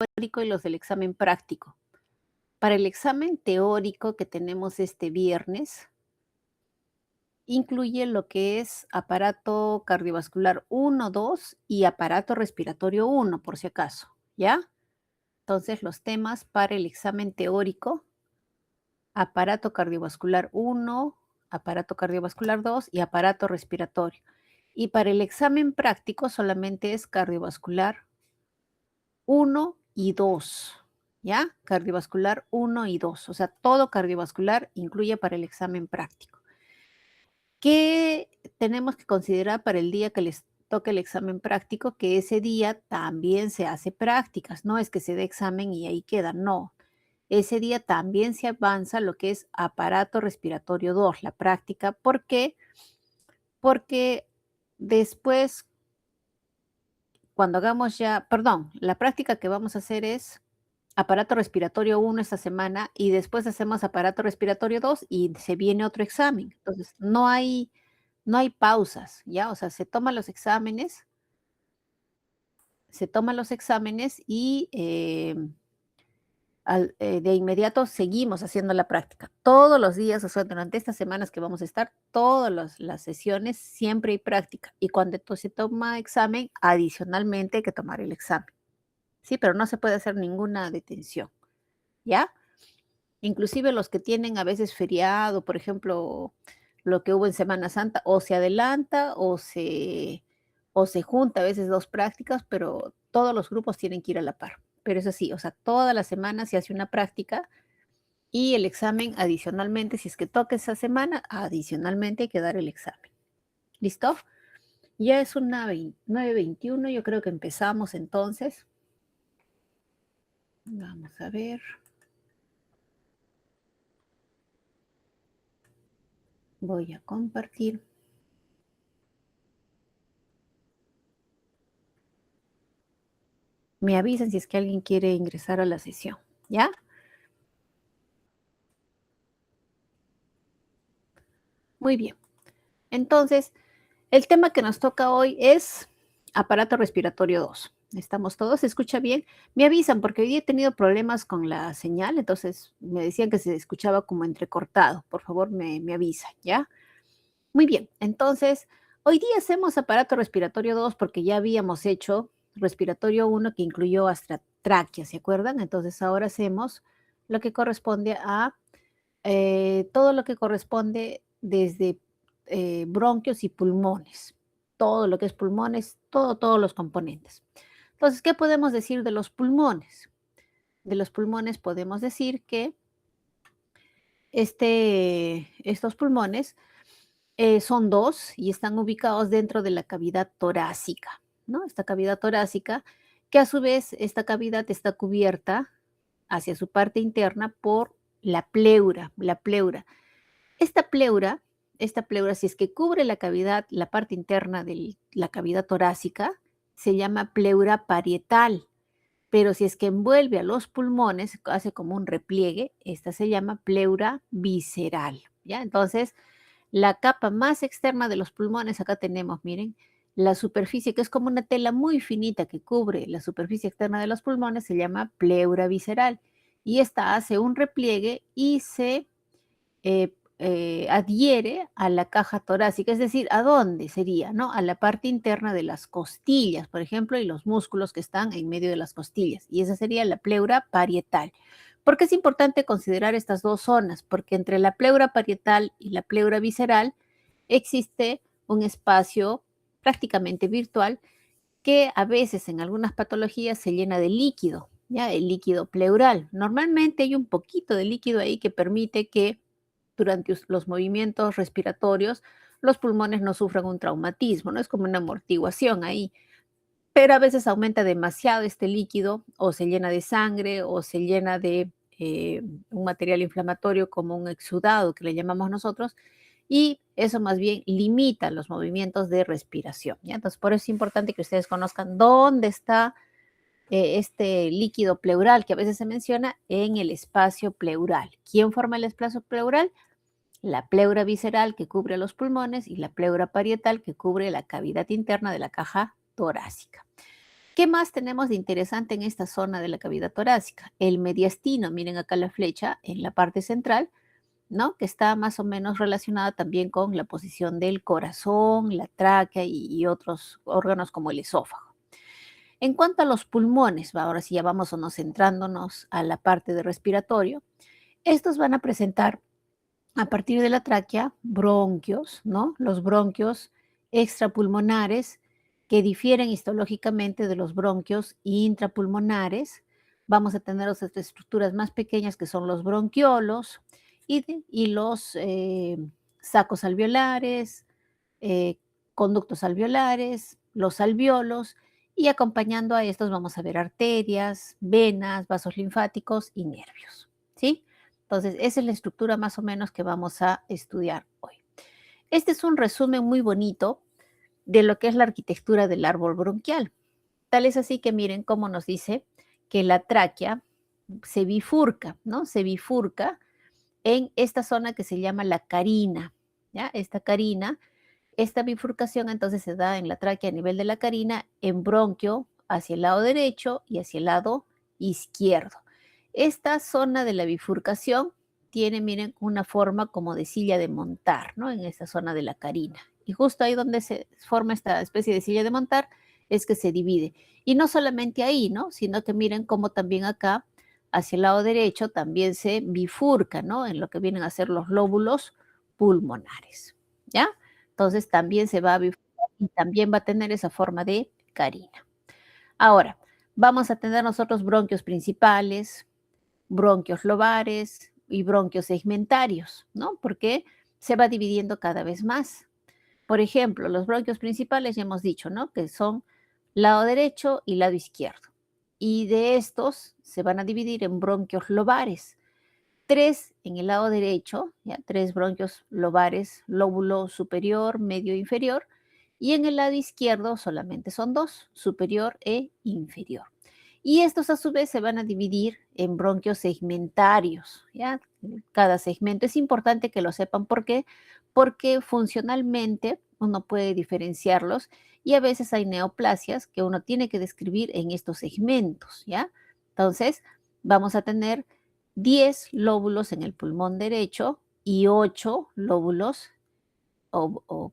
teórico y los del examen práctico. Para el examen teórico que tenemos este viernes, incluye lo que es aparato cardiovascular 1, 2 y aparato respiratorio 1, por si acaso, ¿ya? Entonces, los temas para el examen teórico: aparato cardiovascular 1, aparato cardiovascular 2 y aparato respiratorio. Y para el examen práctico solamente es cardiovascular 1 y 2, ¿ya? Cardiovascular 1 y 2, o sea, todo cardiovascular incluye para el examen práctico. ¿Qué tenemos que considerar para el día que les toque el examen práctico? Que ese día también se hace prácticas, no es que se dé examen y ahí queda, no. Ese día también se avanza lo que es aparato respiratorio 2, la práctica. ¿Por qué? Porque después, cuando hagamos ya, perdón, la práctica que vamos a hacer es aparato respiratorio 1 esta semana y después hacemos aparato respiratorio 2 y se viene otro examen. Entonces, no hay pausas, ¿ya? O sea, se toman los exámenes y de inmediato seguimos haciendo la práctica. Todos los días, o sea, durante estas semanas que vamos a estar, todas las sesiones, siempre hay práctica. Y cuando se toma examen, adicionalmente hay que tomar el examen. Sí, pero no se puede hacer ninguna detención, ¿ya? Inclusive los que tienen a veces feriado, por ejemplo, lo que hubo en Semana Santa, o se adelanta o se junta a veces 2 prácticas, pero todos los grupos tienen que ir a la par. Pero es así, o sea, toda la semana se hace una práctica y el examen adicionalmente, si es que toca esa semana, adicionalmente hay que dar el examen. ¿Listo? Ya es una 9:21, yo creo que empezamos entonces. Vamos a ver. Voy a compartir. Me avisan si es que alguien quiere ingresar a la sesión, ¿ya? Muy bien. Entonces, el tema que nos toca hoy es aparato respiratorio 2. ¿Estamos todos? ¿Se escucha bien? Me avisan porque hoy día he tenido problemas con la señal, entonces me decían que se escuchaba como entrecortado. Por favor, me avisan, ¿ya? Muy bien. Entonces, hoy día hacemos aparato respiratorio 2 porque ya habíamos hecho respiratorio 1 que incluyó hasta tráquea, ¿se acuerdan? Entonces, ahora hacemos lo que corresponde a todo lo que corresponde desde bronquios y pulmones, todo lo que es pulmones, todos los componentes. Entonces, ¿qué podemos decir de los pulmones? De los pulmones podemos decir que estos pulmones son dos y están ubicados dentro de la cavidad torácica, ¿no? Esta cavidad torácica, que a su vez esta cavidad está cubierta hacia su parte interna por la pleura, la pleura. Esta pleura, esta pleura, si es que cubre la cavidad, la parte interna de la cavidad torácica, se llama pleura parietal. Pero si es que envuelve a los pulmones, hace como un repliegue, esta se llama pleura visceral, ¿ya? Entonces, la capa más externa de los pulmones, acá tenemos, miren, la superficie que es como una tela muy finita que cubre la superficie externa de los pulmones, se llama pleura visceral. Y esta hace un repliegue y se adhiere a la caja torácica, es decir, ¿a dónde sería? ¿No? A la parte interna de las costillas, por ejemplo, y los músculos que están en medio de las costillas. Y esa sería la pleura parietal. ¿Por qué es importante considerar estas dos zonas? Porque entre la pleura parietal y la pleura visceral existe un espacio prácticamente virtual que a veces en algunas patologías se llena de líquido, ¿ya? El líquido pleural. Normalmente hay un poquito de líquido ahí que permite que durante los movimientos respiratorios los pulmones no sufran un traumatismo, ¿no? Es como una amortiguación ahí. Pero a veces aumenta demasiado este líquido o se llena de sangre o se llena de un material inflamatorio como un exudado que le llamamos nosotros y eso más bien limita los movimientos de respiración, ¿ya? Entonces, por eso es importante que ustedes conozcan dónde está este líquido pleural que a veces se menciona en el espacio pleural. ¿Quién forma el espacio pleural? La pleura visceral que cubre los pulmones y la pleura parietal que cubre la cavidad interna de la caja torácica. ¿Qué más tenemos de interesante en esta zona de la cavidad torácica? El mediastino, miren acá la flecha en la parte central, ¿no? Que está más o menos relacionada también con la posición del corazón, la tráquea y otros órganos como el esófago. En cuanto a los pulmones, ahora sí ya vamos o no centrándonos a la parte de respiratorio, estos van a presentar a partir de la tráquea bronquios, ¿no? Los bronquios extrapulmonares que difieren histológicamente de los bronquios intrapulmonares. Vamos a tener otras estructuras más pequeñas que son los bronquiolos y los sacos alveolares, eh, conductos alveolares, los alveolos, y acompañando a estos vamos a ver arterias, venas, vasos linfáticos y nervios, ¿sí? Entonces, esa es la estructura más o menos que vamos a estudiar hoy. Este es un resumen muy bonito de lo que es la arquitectura del árbol bronquial. Tal es así que miren cómo nos dice que la tráquea se bifurca, ¿no? Se bifurca en esta zona que se llama la carina, ¿ya? Esta bifurcación entonces se da en la tráquea a nivel de la carina, en bronquio hacia el lado derecho y hacia el lado izquierdo. Esta zona de la bifurcación tiene, miren, una forma como de silla de montar, ¿no? En esta zona de la carina. Y justo ahí donde se forma esta especie de silla de montar es que se divide. Y no solamente ahí, ¿no? Sino que miren cómo también acá, hacia el lado derecho, también se bifurca, ¿no? En lo que vienen a ser los lóbulos pulmonares, ¿ya? Entonces también se va a bifurcar y también va a tener esa forma de carina. Ahora, vamos a tener nosotros bronquios principales, bronquios lobares y bronquios segmentarios, ¿no? Porque se va dividiendo cada vez más. Por ejemplo, los bronquios principales ya hemos dicho, ¿no? Que son lado derecho y lado izquierdo. Y de estos se van a dividir en bronquios lobares. Tres en el lado derecho, ya, tres bronquios lobares, lóbulo superior, medio e inferior, y en el lado izquierdo solamente son dos, superior e inferior. Y estos a su vez se van a dividir en bronquios segmentarios, ¿ya? Cada segmento es importante que lo sepan. ¿Por qué? Porque funcionalmente uno puede diferenciarlos y a veces hay neoplasias que uno tiene que describir en estos segmentos, ¿ya? Entonces, vamos a tener 10 lóbulos en el pulmón derecho y 8 lóbulos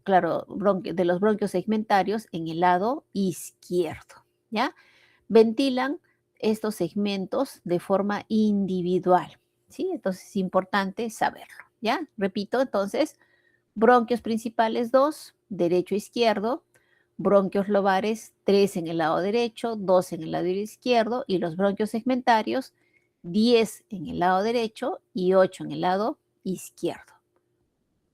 claro, de los bronquios segmentarios en el lado izquierdo, ¿ya? Ventilan estos segmentos de forma individual, ¿sí? Entonces es importante saberlo, ¿ya? Repito, entonces, bronquios principales 2, derecho e izquierdo, bronquios lobares 3 en el lado derecho, 2 en el lado izquierdo, y los bronquios segmentarios 10 en el lado derecho y 8 en el lado izquierdo.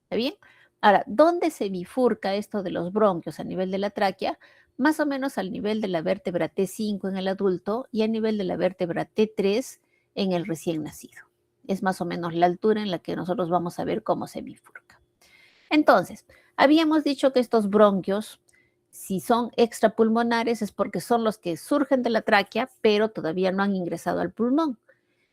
¿Está bien? Ahora, ¿dónde se bifurca esto de los bronquios a nivel de la tráquea? Más o menos al nivel de la vértebra T5 en el adulto y a nivel de la vértebra T3 en el recién nacido. Es más o menos la altura en la que nosotros vamos a ver cómo se bifurca. Entonces, habíamos dicho que estos bronquios, si son extrapulmonares, es porque son los que surgen de la tráquea, pero todavía no han ingresado al pulmón.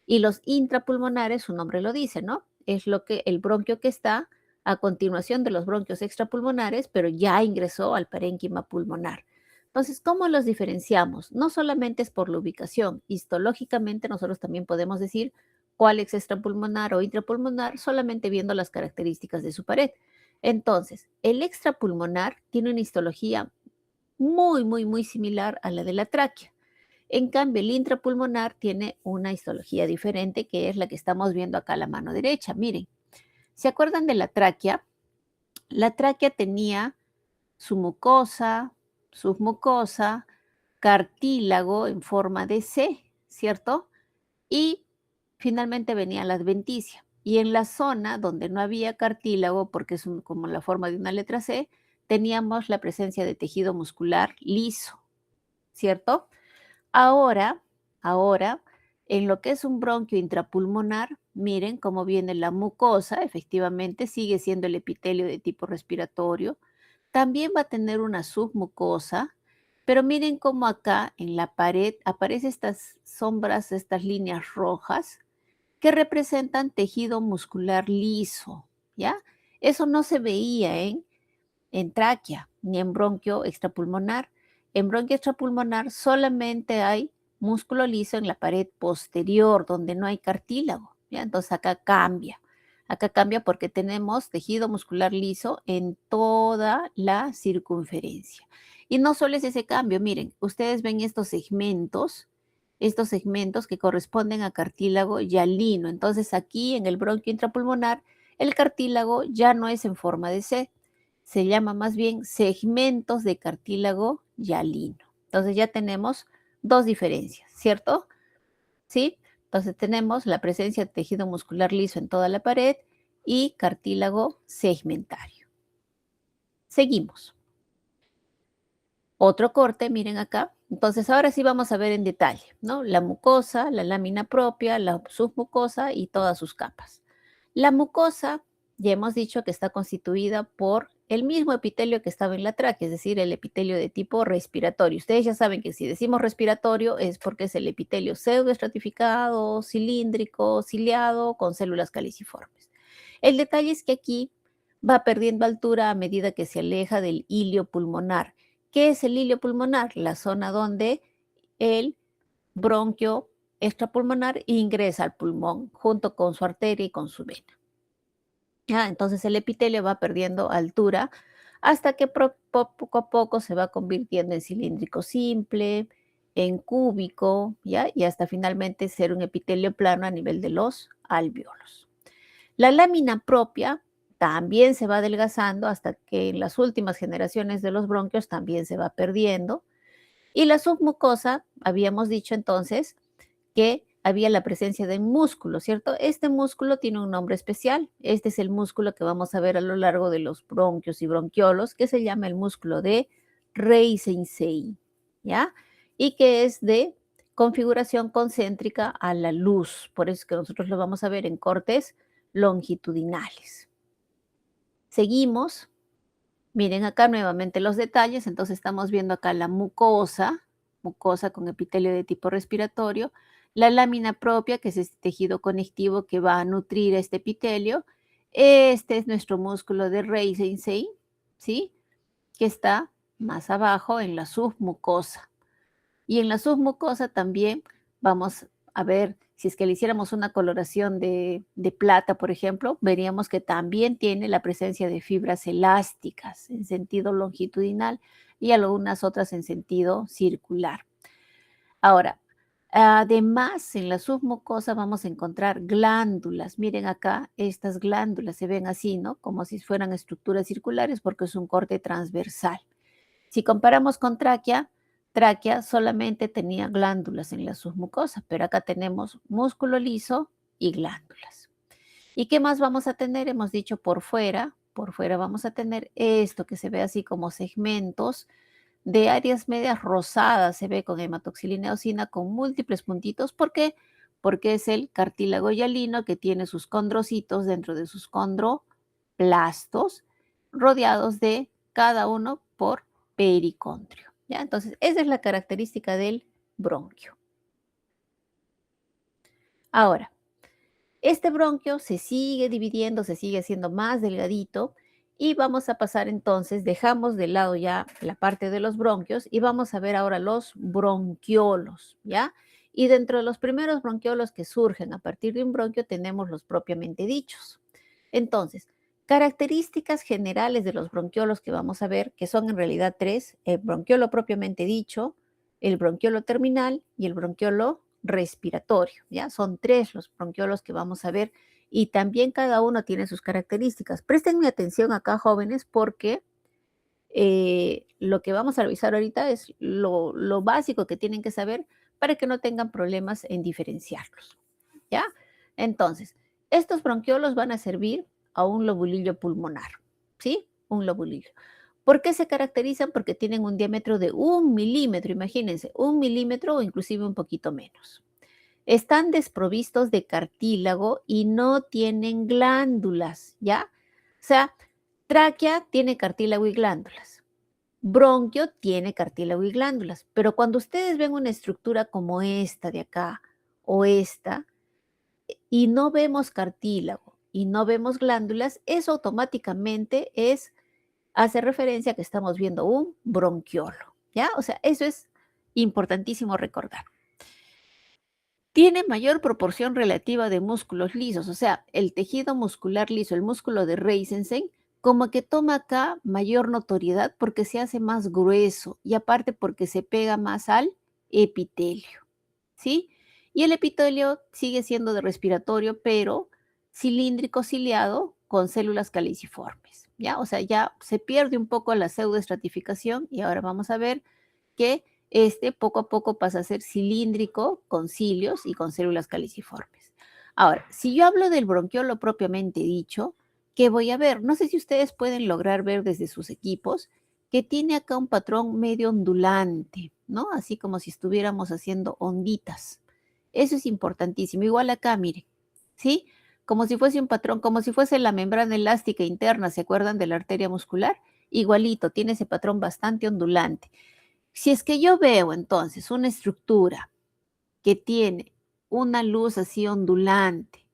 Y los intrapulmonares, su nombre lo dice, ¿no? Es lo que el bronquio que está a continuación de los bronquios extrapulmonares, pero ya ingresó al parénquima pulmonar. Entonces, ¿cómo los diferenciamos? No solamente es por la ubicación, histológicamente nosotros también podemos decir cuál es extrapulmonar o intrapulmonar solamente viendo las características de su pared. Entonces, el extrapulmonar tiene una histología muy similar a la de la tráquea. En cambio, el intrapulmonar tiene una histología diferente, que es la que estamos viendo acá a la mano derecha. Miren, ¿se acuerdan de la tráquea? La tráquea tenía su mucosa, submucosa, cartílago en forma de C, ¿cierto? Y finalmente venía la adventicia. Y en la zona donde no había cartílago, porque es como la forma de una letra C, teníamos la presencia de tejido muscular liso, ¿cierto? Ahora, ahora, en lo que es un bronquio intrapulmonar, miren cómo viene la mucosa, efectivamente sigue siendo el epitelio de tipo respiratorio. También va a tener una submucosa, pero miren cómo acá en la pared aparecen estas sombras, estas líneas rojas que representan tejido muscular liso, ¿ya? Eso no se veía en tráquea ni en bronquio extrapulmonar. en bronquio extrapulmonar solamente hay músculo liso en la pared posterior, donde no hay cartílago, ¿ya? Entonces acá cambia. Acá cambia porque tenemos tejido muscular liso en toda la circunferencia. Y no solo es ese cambio, miren, ustedes ven estos segmentos que corresponden a cartílago hialino. Entonces aquí en el bronquio intrapulmonar, el cartílago ya no es en forma de C, se llama más bien segmentos de cartílago hialino. Entonces ya tenemos dos diferencias, ¿cierto? ¿Sí? Entonces tenemos la presencia de tejido muscular liso en toda la pared y cartílago segmentario. Seguimos. Otro corte, miren acá. Entonces ahora sí vamos a ver en detalle, ¿no? La mucosa, la lámina propia, la submucosa y todas sus capas. La mucosa, ya hemos dicho que está constituida por el mismo epitelio que estaba en la tráquea, es decir, el epitelio de tipo respiratorio. Ustedes ya saben que si decimos respiratorio es porque es el epitelio pseudoestratificado, cilíndrico, ciliado, con células caliciformes. El detalle es que aquí va perdiendo altura a medida que se aleja del hilio pulmonar. ¿Qué es el hilio pulmonar? La zona donde el bronquio extrapulmonar ingresa al pulmón junto con su arteria y con su vena. ¿Ya? Entonces el epitelio va perdiendo altura hasta que poco a poco se va convirtiendo en cilíndrico simple, en cúbico, ¿ya? Y hasta finalmente ser un epitelio plano a nivel de los alvéolos. La lámina propia también se va adelgazando hasta que en las últimas generaciones de los bronquios también se va perdiendo. Y la submucosa, habíamos dicho entonces que había la presencia de músculo, ¿cierto? Este músculo tiene un nombre especial. Este es el músculo que vamos a ver a lo largo de los bronquios y bronquiolos, que se llama el músculo de Reisensei, ¿ya? Y que es de configuración concéntrica a la luz. Por eso es que nosotros lo vamos a ver en cortes longitudinales. Seguimos. Miren acá nuevamente los detalles. Entonces estamos viendo acá la mucosa con epitelio de tipo respiratorio, la lámina propia, que es este tejido conectivo que va a nutrir este epitelio. Este es nuestro músculo de Reisensei, ¿sí? Que está más abajo en la submucosa. Y en la submucosa también vamos a ver, si es que le hiciéramos una coloración de plata, por ejemplo, veríamos que también tiene la presencia de fibras elásticas en sentido longitudinal y algunas otras en sentido circular. Ahora, además, en la submucosa vamos a encontrar glándulas. Miren acá, estas glándulas se ven así, ¿no? Como si fueran estructuras circulares porque es un corte transversal. Si comparamos con tráquea solamente tenía glándulas en la submucosa, pero acá tenemos músculo liso y glándulas. ¿Y qué más vamos a tener? Hemos dicho por fuera vamos a tener esto que se ve así como segmentos de áreas medias rosadas, se ve con hematoxilina eosina con múltiples puntitos. ¿Por qué? Porque es el cartílago hialino que tiene sus condrocitos dentro de sus condroplastos, rodeados de cada uno por pericondrio. ¿Ya? Entonces, esa es la característica del bronquio. Ahora, este bronquio se sigue dividiendo, se sigue haciendo más delgadito y vamos a pasar entonces, dejamos de lado ya la parte de los bronquios y vamos a ver ahora los bronquiolos, ¿ya? Y dentro de los primeros bronquiolos que surgen a partir de un bronquio tenemos los propiamente dichos. Entonces, características generales de los bronquiolos que vamos a ver, que son en realidad tres: el bronquiolo propiamente dicho, el bronquiolo terminal y el bronquiolo respiratorio, ¿ya? Son tres los bronquiolos que vamos a ver y también cada uno tiene sus características. Presten atención acá, jóvenes, porque lo que vamos a revisar ahorita es lo básico que tienen que saber para que no tengan problemas en diferenciarlos, ¿ya? Entonces, estos bronquiolos van a servir a un lobulillo pulmonar, ¿sí? Un lobulillo. ¿Por qué se caracterizan? Porque tienen un diámetro de 1 milímetro, imagínense, 1 milímetro o inclusive un poquito menos. Están desprovistos de cartílago y no tienen glándulas, ¿ya? O sea, tráquea tiene cartílago y glándulas. Bronquio tiene cartílago y glándulas, pero cuando ustedes ven una estructura como esta de acá o esta, y no vemos cartílago y no vemos glándulas, eso automáticamente hace referencia a que estamos viendo un bronquiolo, ¿Ya? O sea, eso es importantísimo recordar. Tiene mayor proporción relativa de músculos lisos, o sea, el tejido muscular liso, el músculo de Reisenstein, como que toma acá mayor notoriedad porque se hace más grueso y aparte porque se pega más al epitelio, ¿sí? Y el epitelio sigue siendo de respiratorio, pero cilíndrico ciliado con células caliciformes, ¿ya? O sea, ya se pierde un poco la pseudoestratificación y ahora vamos a ver que poco a poco pasa a ser cilíndrico con cilios y con células caliciformes. Ahora, si yo hablo del bronquiolo propiamente dicho, ¿qué voy a ver? No sé si ustedes pueden lograr ver desde sus equipos que tiene acá un patrón medio ondulante, ¿no? Así como si estuviéramos haciendo onditas. Eso es importantísimo. Igual acá, miren, ¿sí? Como si fuese un patrón, como si fuese la membrana elástica interna, ¿se acuerdan de la arteria muscular? Igualito, tiene ese patrón bastante ondulante. Si es que yo veo entonces una estructura que tiene una luz así ondulante,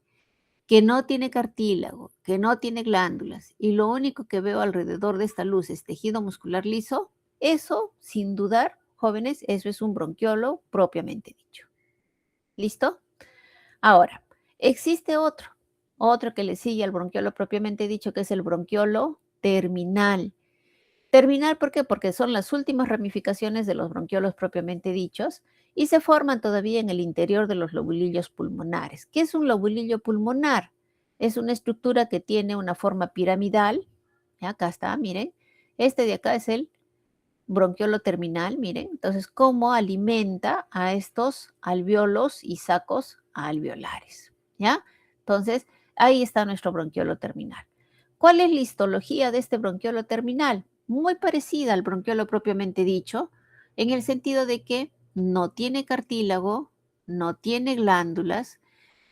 que no tiene cartílago, que no tiene glándulas, y lo único que veo alrededor de esta luz es tejido muscular liso, eso, sin dudar, jóvenes, eso es un bronquiolo propiamente dicho. ¿Listo? Ahora, existe otro que le sigue al bronquiolo propiamente dicho, que es el bronquiolo terminal. Terminal, ¿por qué? Porque son las últimas ramificaciones de los bronquiolos propiamente dichos y se forman todavía en el interior de los lobulillos pulmonares. ¿Qué es un lobulillo pulmonar? Es una estructura que tiene una forma piramidal. Acá está, miren. Este de acá es el bronquiolo terminal, miren. Entonces, ¿cómo alimenta a estos alveolos y sacos alveolares? ¿Ya? Entonces, ahí está nuestro bronquiolo terminal. ¿Cuál es la histología de este bronquiolo terminal? Muy parecida al bronquiolo propiamente dicho, en el sentido de que no tiene cartílago, no tiene glándulas,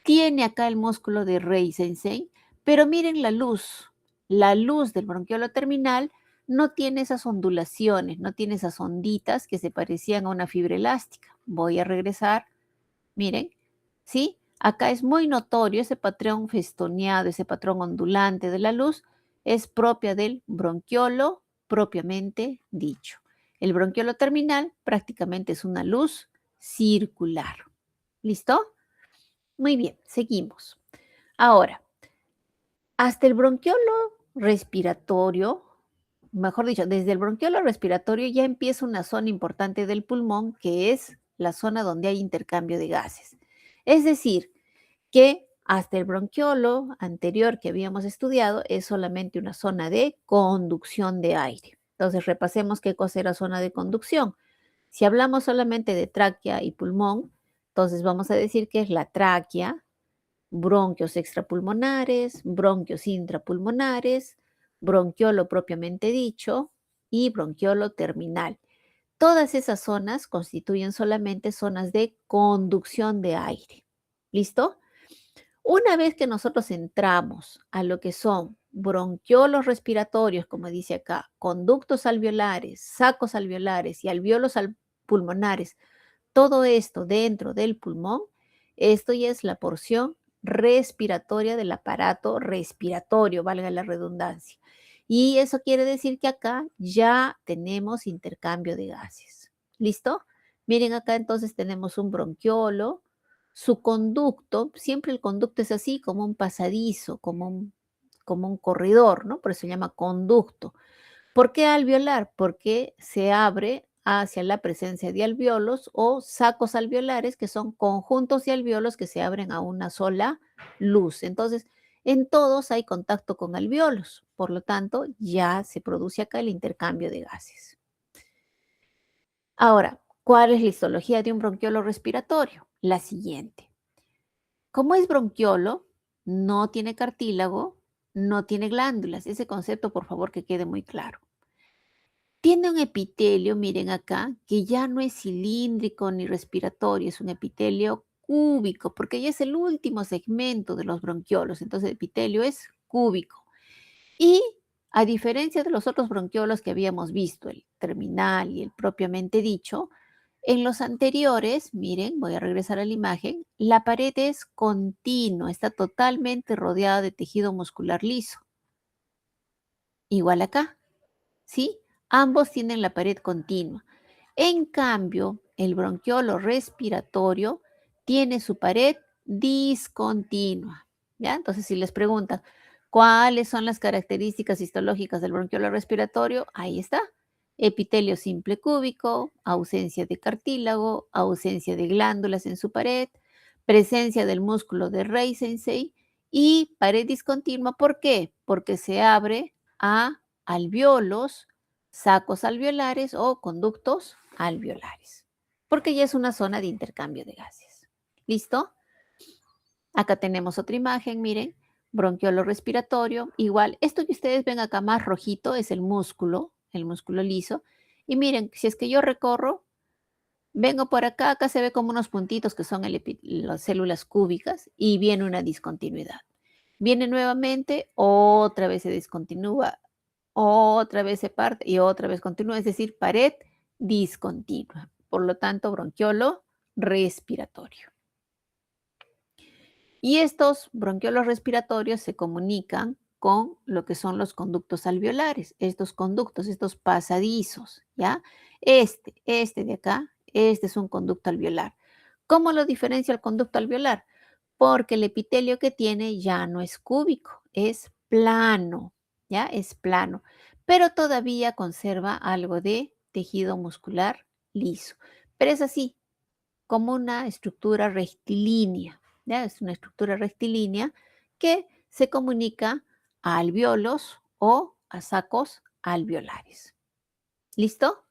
tiene acá el músculo de Reisenstein, pero miren la luz. La luz del bronquiolo terminal no tiene esas ondulaciones, no tiene esas onditas que se parecían a una fibra elástica. Voy a regresar, miren, ¿sí? Acá es muy notorio ese patrón festoneado, ese patrón ondulante de la luz, es propia del bronquiolo propiamente dicho. El bronquiolo terminal prácticamente es una luz circular. ¿Listo? Muy bien, seguimos. Ahora, hasta el bronquiolo respiratorio, mejor dicho, desde el bronquiolo respiratorio ya empieza una zona importante del pulmón que es la zona donde hay intercambio de gases. Es decir, que hasta el bronquiolo anterior que habíamos estudiado es solamente una zona de conducción de aire. Entonces, repasemos qué cosa era zona de conducción. Si hablamos solamente de tráquea y pulmón, entonces vamos a decir que es la tráquea, bronquios extrapulmonares, bronquios intrapulmonares, bronquiolo propiamente dicho y bronquiolo terminal. Todas esas zonas constituyen solamente zonas de conducción de aire. ¿Listo? Una vez que nosotros entramos a lo que son bronquiolos respiratorios, como dice acá, conductos alveolares, sacos alveolares y alveolos pulmonares, todo esto dentro del pulmón, esto ya es la porción respiratoria del aparato respiratorio, valga la redundancia. Y eso quiere decir que acá ya tenemos intercambio de gases. ¿Listo? Miren acá entonces tenemos un bronquiolo, su conducto, siempre el conducto es así como un pasadizo, como un corredor, ¿no? Por eso se llama conducto. ¿Por qué alveolar? Porque se abre hacia la presencia de alveolos o sacos alveolares, que son conjuntos de alveolos que se abren a una sola luz. Entonces, en todos hay contacto con alveolos, por lo tanto, ya se produce acá el intercambio de gases. Ahora, ¿cuál es la histología de un bronquiolo respiratorio? La siguiente. Como es bronquiolo, no tiene cartílago, no tiene glándulas. Ese concepto, por favor, que quede muy claro. Tiene un epitelio, miren acá, que ya no es cilíndrico ni respiratorio, es un epitelio cúbico, porque ya es el último segmento de los bronquiolos, entonces el epitelio es cúbico. Y a diferencia de los otros bronquiolos que habíamos visto, el terminal y el propiamente dicho, en los anteriores, miren, voy a regresar a la imagen, la pared es continua, está totalmente rodeada de tejido muscular liso. Igual acá. ¿Sí? Ambos tienen la pared continua. En cambio, el bronquiolo respiratorio tiene su pared discontinua. ¿Ya? Entonces, si les preguntan cuáles son las características histológicas del bronquiolo respiratorio, ahí está. Epitelio simple cúbico, ausencia de cartílago, ausencia de glándulas en su pared, presencia del músculo de Reisensey y pared discontinua. ¿Por qué? Porque se abre a alveolos, sacos alveolares o conductos alveolares, porque ya es una zona de intercambio de gases. ¿Listo? Acá tenemos otra imagen, miren, bronquiolo respiratorio, igual, esto que ustedes ven acá más rojito es el músculo liso, y miren, si es que yo recorro, vengo por acá, acá se ve como unos puntitos que son las células cúbicas y viene una discontinuidad. Viene nuevamente, otra vez se discontinúa, otra vez se parte y otra vez continúa, es decir, pared discontinua. Por lo tanto, bronquiolo respiratorio. Y estos bronquiolos respiratorios se comunican con lo que son los conductos alveolares, estos conductos, estos pasadizos, ¿ya? Este de acá, este es un conducto alveolar. ¿Cómo lo diferencia el conducto alveolar? Porque el epitelio que tiene ya no es cúbico, es plano, ¿ya? Es plano, pero todavía conserva algo de tejido muscular liso. Pero es así, como una estructura rectilínea, ¿ya? Es una estructura rectilínea que se comunica a alveolos o a sacos alveolares. ¿Listo?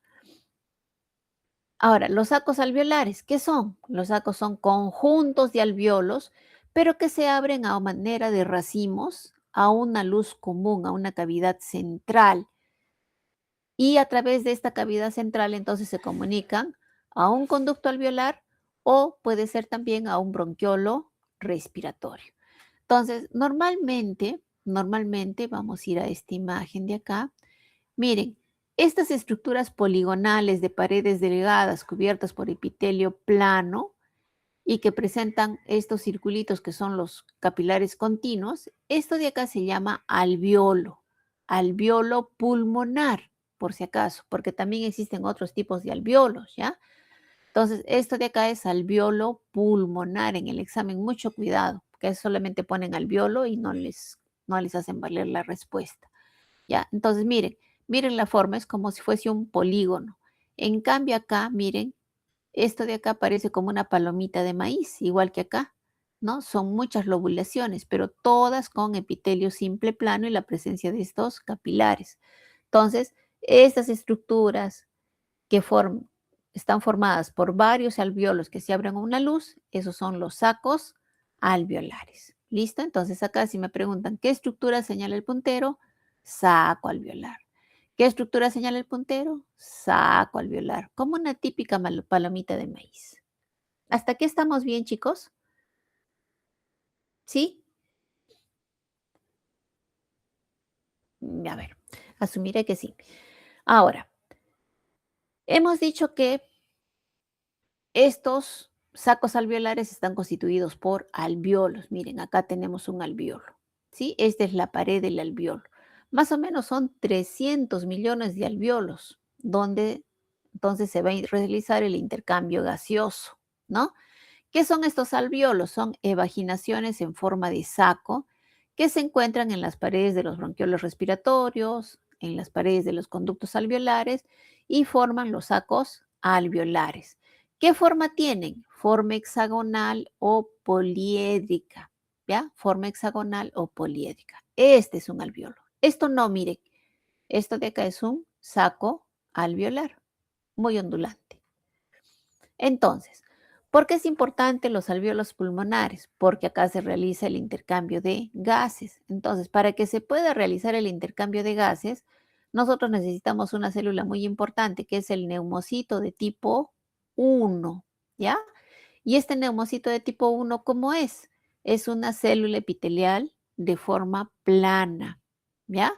Ahora, los sacos alveolares, ¿qué son? Los sacos son conjuntos de alveolos, pero que se abren a manera de racimos a una luz común, a una cavidad central. Y a través de esta cavidad central entonces se comunican a un conducto alveolar o puede ser también a un bronquiolo respiratorio. Entonces, normalmente vamos a ir a esta imagen de acá. Miren, estas estructuras poligonales de paredes delgadas cubiertas por epitelio plano y que presentan estos circulitos que son los capilares continuos, esto de acá se llama alveolo pulmonar, por si acaso, porque también existen otros tipos de alveolos, ¿ya? Entonces, esto de acá es alveolo pulmonar. En el examen, mucho cuidado, porque solamente ponen alveolo y no les hacen valer la respuesta. ¿Ya? Entonces, miren la forma, es como si fuese un polígono. En cambio, acá, miren, esto de acá parece como una palomita de maíz, igual que acá, ¿no? Son muchas lobulaciones, pero todas con epitelio simple plano y la presencia de estos capilares. Entonces, estas estructuras que están formadas por varios alveolos que se abren a una luz, esos son los sacos alveolares. ¿Listo? Entonces acá si me preguntan, ¿qué estructura señala el puntero? Saco alveolar. ¿Qué estructura señala el puntero? Saco alveolar, como una típica palomita de maíz. ¿Hasta aquí estamos bien, chicos? ¿Sí? A ver, asumiré que sí. Ahora, hemos dicho que estos sacos alveolares están constituidos por alveolos. Miren, acá tenemos un alveolo, ¿sí? Esta es la pared del alveolo. Más o menos son 300 millones de alveolos, donde entonces se va a realizar el intercambio gaseoso, ¿no? ¿Qué son estos alveolos? Son evaginaciones en forma de saco que se encuentran en las paredes de los bronquiolos respiratorios, en las paredes de los conductos alveolares y forman los sacos alveolares. ¿Qué forma tienen? Forma hexagonal o poliédrica, ¿ya? Forma hexagonal o poliédrica. Este es un alveolo. Esto no, mire, esto de acá es un saco alveolar, muy ondulante. Entonces, ¿por qué es importante los alvéolos pulmonares? Porque acá se realiza el intercambio de gases. Entonces, para que se pueda realizar el intercambio de gases, nosotros necesitamos una célula muy importante, que es el neumocito de tipo 1, ¿ya? Y este neumocito de tipo 1, ¿cómo es? Es una célula epitelial de forma plana, ¿ya?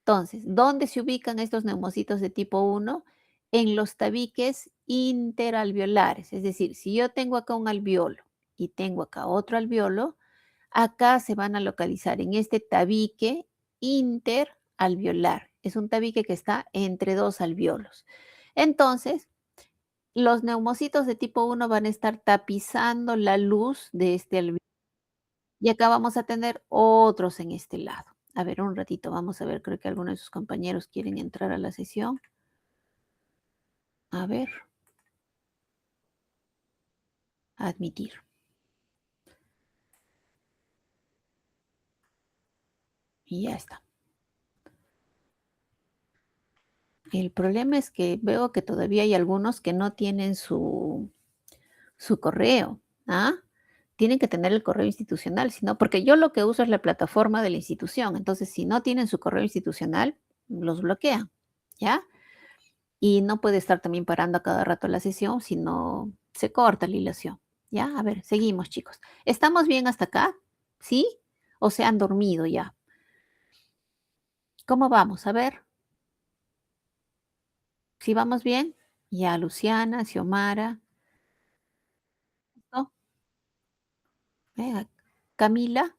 Entonces, ¿dónde se ubican estos neumocitos de tipo 1? En los tabiques interalveolares. Es decir, si yo tengo acá un alveolo y tengo acá otro alveolo, acá se van a localizar en este tabique interalveolar. Es un tabique que está entre dos alveolos. Entonces, los neumocitos de tipo 1 van a estar tapizando la luz de este alveolo. Y acá vamos a tener otros en este lado. A ver, un ratito, vamos a ver, creo que algunos de sus compañeros quieren entrar a la sesión. A ver, admitir. Y ya está. El problema es que veo que todavía hay algunos que no tienen su correo, ¿ah? Tienen que tener el correo institucional, si no, porque yo lo que uso es la plataforma de la institución. Entonces, si no tienen su correo institucional, los bloquean, ¿ya? Y no puede estar también parando a cada rato la sesión, si no se corta la hilación. ¿Ya? A ver, seguimos, chicos. ¿Estamos bien hasta acá? ¿Sí? ¿O se han dormido ya? ¿Cómo vamos? A ver, ¿sí vamos bien? Ya, Luciana, Xiomara, ¿no? Venga, Camila,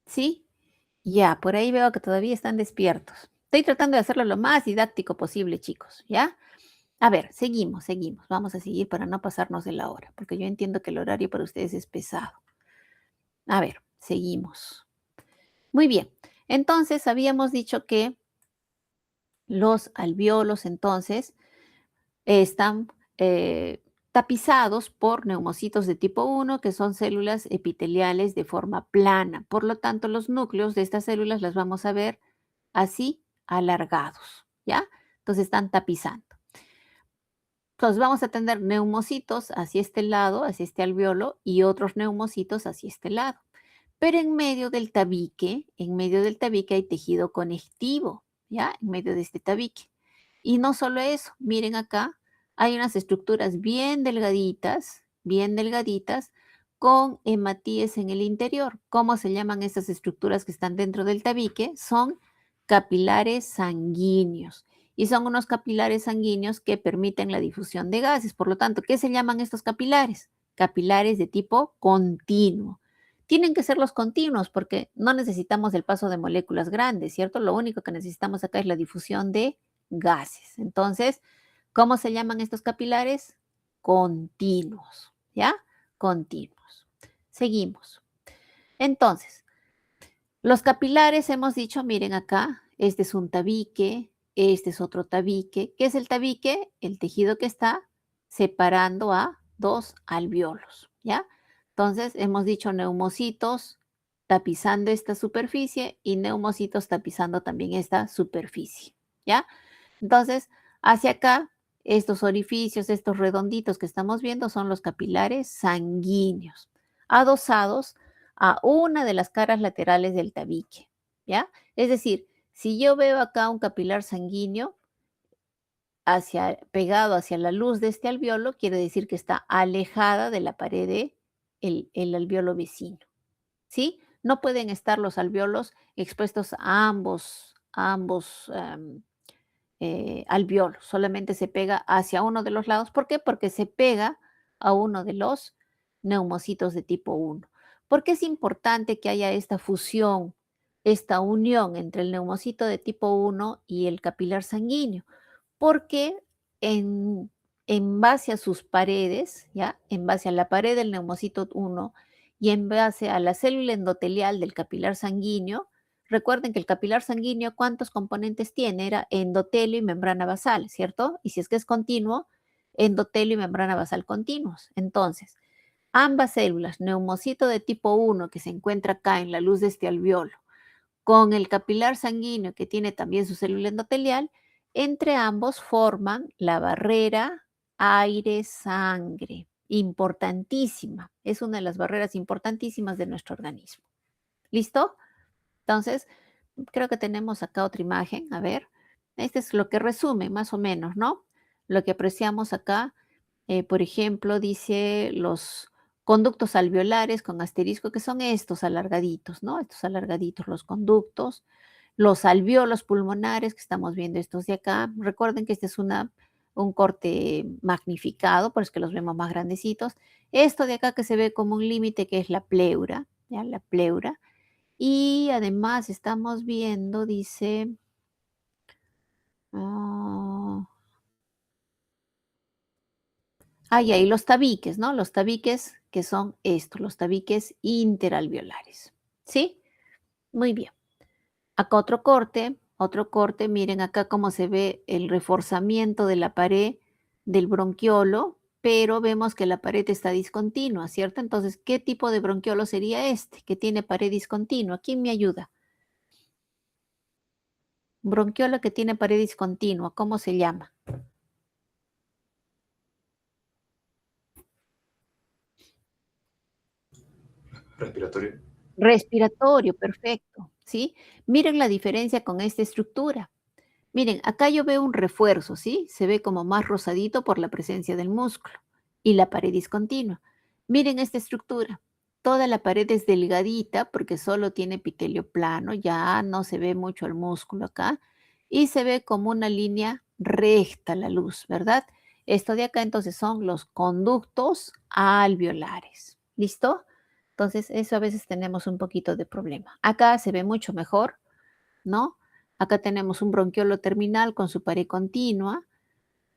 ¿sí? Ya, por ahí veo que todavía están despiertos. Estoy tratando de hacerlo lo más didáctico posible, chicos, ¿ya? A ver, seguimos. Vamos a seguir para no pasarnos de la hora, porque yo entiendo que el horario para ustedes es pesado. A ver, seguimos. Muy bien. Entonces, habíamos dicho que los alvéolos, entonces, están tapizados por neumocitos de tipo 1, que son células epiteliales de forma plana. Por lo tanto, los núcleos de estas células las vamos a ver así, alargados, ¿ya? Entonces, están tapizando. Entonces, vamos a tener neumocitos hacia este lado, hacia este alvéolo, y otros neumocitos hacia este lado. Pero en medio del tabique hay tejido conectivo, ¿ya? En medio de este tabique. Y no solo eso, miren acá, hay unas estructuras bien delgaditas, con hematíes en el interior. ¿Cómo se llaman estas estructuras que están dentro del tabique? Son capilares sanguíneos. Y son unos capilares sanguíneos que permiten la difusión de gases. Por lo tanto, ¿qué se llaman estos capilares? Capilares de tipo continuo. Tienen que ser los continuos porque no necesitamos el paso de moléculas grandes, ¿cierto? Lo único que necesitamos acá es la difusión de gases. Entonces, ¿cómo se llaman estos capilares? Continuos, ¿ya? Continuos. Seguimos. Entonces, los capilares hemos dicho, miren acá, este es un tabique, este es otro tabique. ¿Qué es el tabique? El tejido que está separando a dos alvéolos, ¿ya? Entonces, hemos dicho neumocitos tapizando esta superficie y neumocitos tapizando también esta superficie, ¿ya? Entonces, hacia acá, estos orificios, estos redonditos que estamos viendo son los capilares sanguíneos, adosados a una de las caras laterales del tabique, ¿ya? Es decir, si yo veo acá un capilar sanguíneo pegado hacia la luz de este alvéolo, quiere decir que está alejada de la pared del el alvéolo vecino, ¿sí? No pueden estar los alvéolos expuestos a ambos alvéolos, solamente se pega hacia uno de los lados. ¿Por qué? Porque se pega a uno de los neumocitos de tipo 1. ¿Por qué es importante que haya esta fusión, esta unión entre el neumocito de tipo 1 y el capilar sanguíneo? Porque en, en base a sus paredes, ¿ya? En base a la pared del neumocito 1 y en base a la célula endotelial del capilar sanguíneo, recuerden que el capilar sanguíneo, ¿cuántos componentes tiene? Era endotelio y membrana basal, ¿cierto? Y si es que es continuo, endotelio y membrana basal continuos. Entonces, ambas células, neumocito de tipo 1 que se encuentra acá en la luz de este alvéolo, con el capilar sanguíneo que tiene también su célula endotelial, entre ambos forman la barrera aire-sangre, importantísima. Es una de las barreras importantísimas de nuestro organismo. ¿Listo? Entonces, creo que tenemos acá otra imagen. A ver, este es lo que resume más o menos, ¿no? Lo que apreciamos acá, por ejemplo, dice los conductos alveolares con asterisco, que son estos alargaditos, ¿no? Estos alargaditos, los conductos, los alvéolos pulmonares, que estamos viendo estos de acá. Recuerden que este es un corte magnificado, por eso que los vemos más grandecitos. Esto de acá que se ve como un límite, que es la pleura, ¿ya? La pleura. Y además estamos viendo, dice, Ah, ya, y los tabiques, ¿no? Los tabiques que son estos, los tabiques interalveolares. ¿Sí? Muy bien. Acá otro corte, miren acá cómo se ve el reforzamiento de la pared del bronquiolo, pero vemos que la pared está discontinua, ¿cierto? Entonces, ¿qué tipo de bronquiolo sería este que tiene pared discontinua? ¿Quién me ayuda? Bronquiolo que tiene pared discontinua, ¿cómo se llama? Respiratorio. Respiratorio, perfecto, ¿sí? Miren la diferencia con esta estructura. Miren, acá yo veo un refuerzo, ¿sí? Se ve como más rosadito por la presencia del músculo y la pared discontinua. Miren esta estructura. Toda la pared es delgadita porque solo tiene epitelio plano, ya no se ve mucho el músculo acá y se ve como una línea recta la luz, ¿verdad? Esto de acá entonces son los conductos alveolares. ¿Listo? Entonces, eso a veces tenemos un poquito de problema. Acá se ve mucho mejor, ¿no? Acá tenemos un bronquiolo terminal con su pared continua,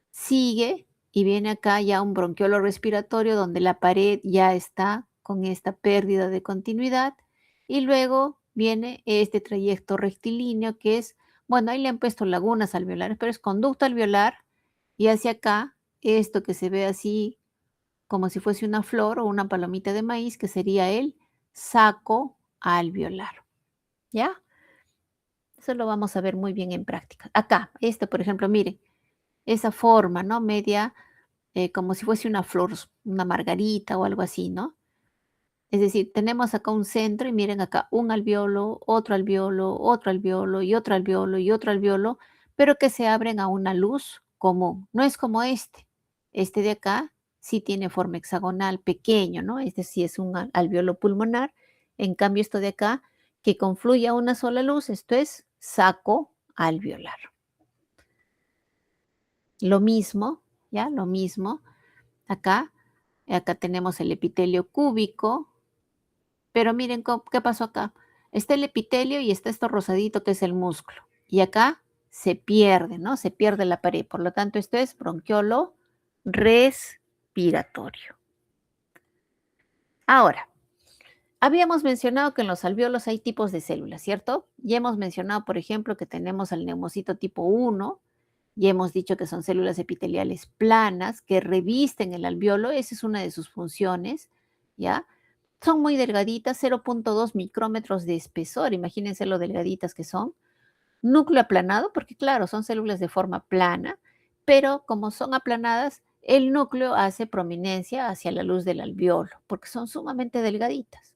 sigue y viene acá ya un bronquiolo respiratorio donde la pared ya está con esta pérdida de continuidad y luego viene este trayecto rectilíneo que es, bueno, ahí le han puesto lagunas alveolares, pero es conducto alveolar y hacia acá esto que se ve así como si fuese una flor o una palomita de maíz que sería el saco alveolar, ¿ya? Eso lo vamos a ver muy bien en práctica. Acá, este, por ejemplo, miren, esa forma, ¿no? Media, como si fuese una flor, una margarita o algo así, ¿no? Es decir, tenemos acá un centro y miren acá un alveolo, otro alveolo y otro alveolo y otro alveolo, pero que se abren a una luz común. No es como este. Este de acá sí tiene forma hexagonal, pequeño, ¿no? Este sí es un alveolo pulmonar. En cambio, esto de acá, que confluye a una sola luz, esto es saco alveolar. Lo mismo, ¿ya? Lo mismo. Acá, acá tenemos el epitelio cúbico, pero miren qué pasó acá. Está el epitelio y está esto rosadito que es el músculo. Y acá se pierde, ¿no? Se pierde la pared. Por lo tanto, esto es bronquiolo respiratorio. Ahora, habíamos mencionado que en los alvéolos hay tipos de células, ¿cierto? Ya hemos mencionado, por ejemplo, que tenemos al neumocito tipo 1, ya hemos dicho que son células epiteliales planas que revisten el alvéolo, esa es una de sus funciones, ¿ya? Son muy delgaditas, 0.2 micrómetros de espesor, imagínense lo delgaditas que son. Núcleo aplanado, porque claro, son células de forma plana, pero como son aplanadas, el núcleo hace prominencia hacia la luz del alvéolo, porque son sumamente delgaditas.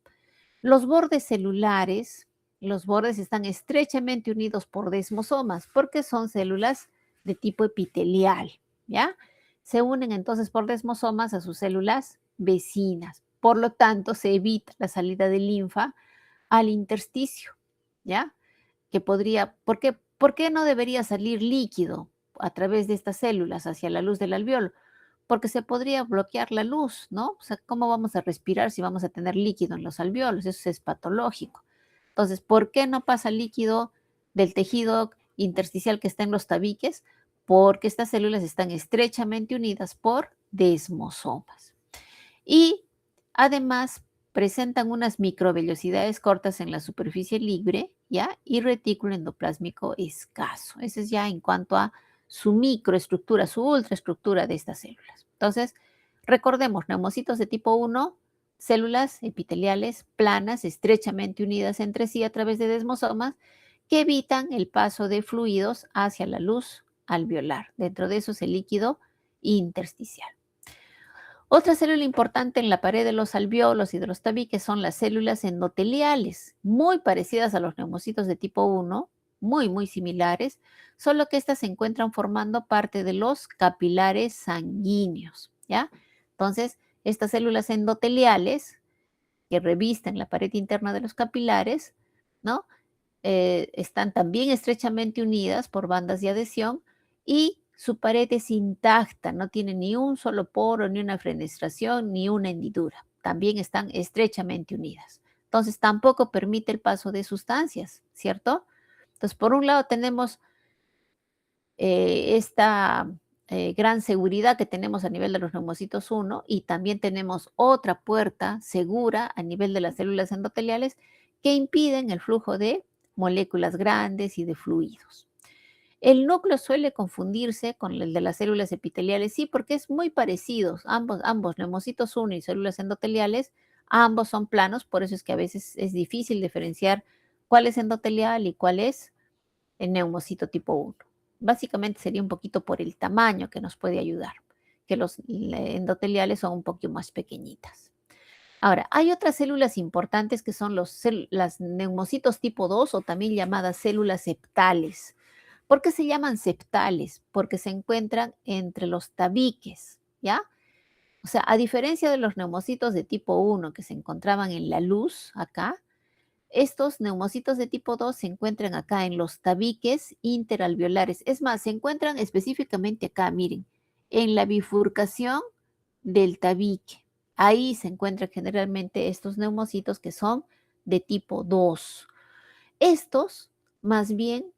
Los bordes celulares, los bordes están estrechamente unidos por desmosomas, porque son células de tipo epitelial, ¿ya? Se unen entonces por desmosomas a sus células vecinas. Por lo tanto, se evita la salida de linfa al intersticio, ¿ya? Que podría, ¿por qué no debería salir líquido a través de estas células hacia la luz del alvéolo? Porque se podría bloquear la luz, ¿no? O sea, ¿cómo vamos a respirar si vamos a tener líquido en los alvéolos? Eso es patológico. Entonces, ¿por qué no pasa líquido del tejido intersticial que está en los tabiques? Porque estas células están estrechamente unidas por desmosomas. Y además presentan unas microvellosidades cortas en la superficie libre, ¿ya? Y retículo endoplásmico escaso. Ese es ya en cuanto a su microestructura, su ultraestructura de estas células. Entonces, recordemos, neumocitos de tipo 1, células epiteliales planas, estrechamente unidas entre sí a través de desmosomas, que evitan el paso de fluidos hacia la luz alveolar. Dentro de eso es el líquido intersticial. Otra célula importante en la pared de los alvéolos y de los tabiques son las células endoteliales, muy parecidas a los neumocitos de tipo 1, muy similares, solo que estas se encuentran formando parte de los capilares sanguíneos, ¿ya? Entonces, estas células endoteliales que revisten la pared interna de los capilares, ¿no? Están también estrechamente unidas por bandas de adhesión y su pared es intacta, no tiene ni un solo poro, ni una fenestración, ni una hendidura. También están estrechamente unidas. Entonces tampoco permite el paso de sustancias, ¿cierto? Entonces, por un lado tenemos esta gran seguridad que tenemos a nivel de los neumocitos 1 y también tenemos otra puerta segura a nivel de las células endoteliales que impiden el flujo de moléculas grandes y de fluidos. El núcleo suele confundirse con el de las células epiteliales, sí, porque es muy parecido. Ambos neumocitos 1 y células endoteliales, ambos son planos, por eso es que a veces es difícil diferenciar cuál es endotelial y cuál es el neumocito tipo 1. Básicamente sería un poquito por el tamaño que nos puede ayudar, que los endoteliales son un poquito más pequeñitas. Ahora, hay otras células importantes que son las neumocitos tipo 2 o también llamadas células septales. ¿Por qué se llaman septales? Porque se encuentran entre los tabiques, ¿ya? O sea, a diferencia de los neumocitos de tipo 1 que se encontraban en la luz acá, estos neumocitos de tipo 2 se encuentran acá en los tabiques interalveolares. Es más, se encuentran específicamente acá, miren, en la bifurcación del tabique. Ahí se encuentran generalmente estos neumocitos que son de tipo 2. Estos, más bien,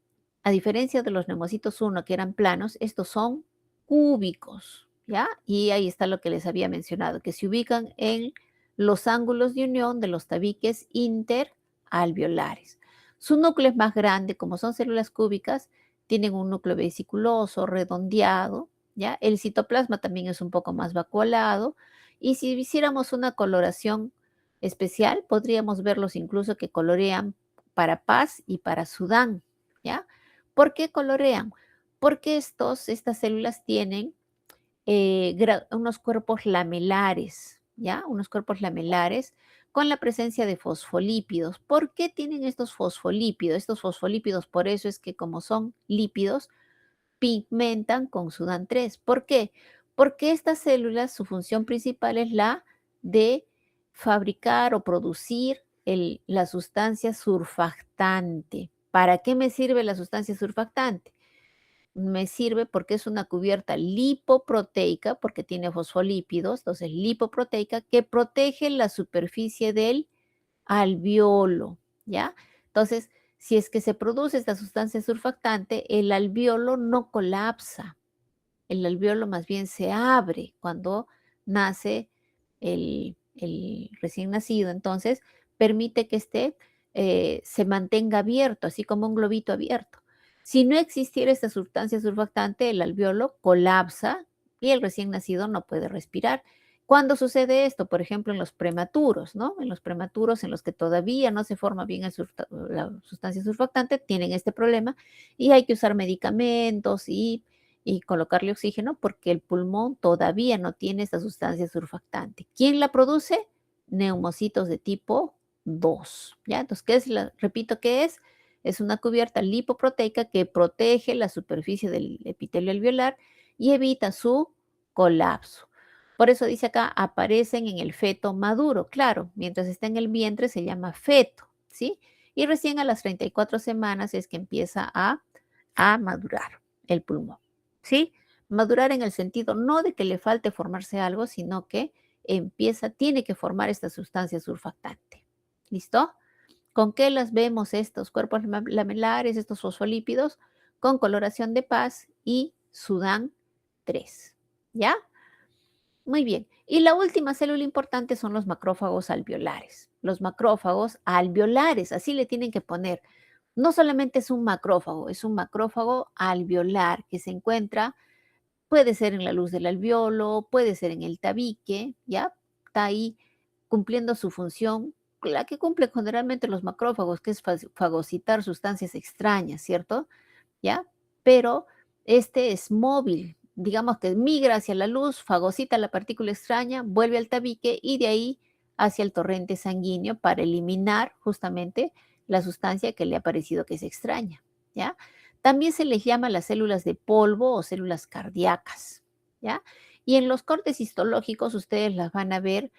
a diferencia de los neumocitos 1 que eran planos, estos son cúbicos, ¿ya? Y ahí está lo que les había mencionado, que se ubican en los ángulos de unión de los tabiques interalveolares. Su núcleo es más grande, como son células cúbicas, tienen un núcleo vesiculoso, redondeado, ¿ya? El citoplasma también es un poco más vacuolado, y si hiciéramos una coloración especial, podríamos verlos incluso que colorean para Paz y para Sudán, ¿ya? ¿Por qué colorean? Porque estas células tienen unos cuerpos lamelares, ¿ya? Unos cuerpos lamelares con la presencia de fosfolípidos. ¿Por qué tienen estos fosfolípidos? Estos fosfolípidos, por eso es que como son lípidos, pigmentan con Sudán 3. ¿Por qué? Porque estas células, su función principal es la de fabricar o producir la sustancia surfactante. ¿Para qué me sirve la sustancia surfactante? Me sirve porque es una cubierta lipoproteica, porque tiene fosfolípidos, entonces lipoproteica, que protege la superficie del alveolo, ¿ya? Entonces, si es que se produce esta sustancia surfactante, el alveolo no colapsa, el alveolo más bien se abre cuando nace el recién nacido, entonces permite que se mantenga abierto, así como un globito abierto. Si no existiera esta sustancia surfactante, el alveolo colapsa y el recién nacido no puede respirar. ¿Cuándo sucede esto? Por ejemplo, en los prematuros, ¿no? En los prematuros en los que todavía no se forma bien la sustancia surfactante, tienen este problema y hay que usar medicamentos y colocarle oxígeno porque el pulmón todavía no tiene esta sustancia surfactante. ¿Quién la produce? Neumocitos de tipo 2, ¿ya? Entonces, repito, ¿qué es? Es una cubierta lipoproteica que protege la superficie del epitelio alveolar y evita su colapso. Por eso dice acá, aparecen en el feto maduro. Claro, mientras está en el vientre se llama feto, ¿sí? Y recién a las 34 semanas es que empieza a madurar el pulmón, ¿sí? Madurar en el sentido no de que le falte formarse algo, sino que tiene que formar esta sustancia surfactante. ¿Listo? ¿Con qué las vemos estos cuerpos lamelares, estos fosfolípidos? Con coloración de Paz y Sudán 3. ¿Ya? Muy bien. Y la última célula importante son los macrófagos alveolares. Los macrófagos alveolares, así le tienen que poner. No solamente es un macrófago alveolar que se encuentra, puede ser en la luz del alveolo, puede ser en el tabique, ¿ya? Está ahí cumpliendo su función, la que cumple generalmente los macrófagos, que es fagocitar sustancias extrañas, ¿cierto? ¿Ya? Pero este es móvil, digamos que migra hacia la luz, fagocita la partícula extraña, vuelve al tabique y de ahí hacia el torrente sanguíneo para eliminar justamente la sustancia que le ha parecido que es extraña, ¿ya? También se les llama las células de polvo o células cardíacas, ¿ya? Y en los cortes histológicos ustedes las van a ver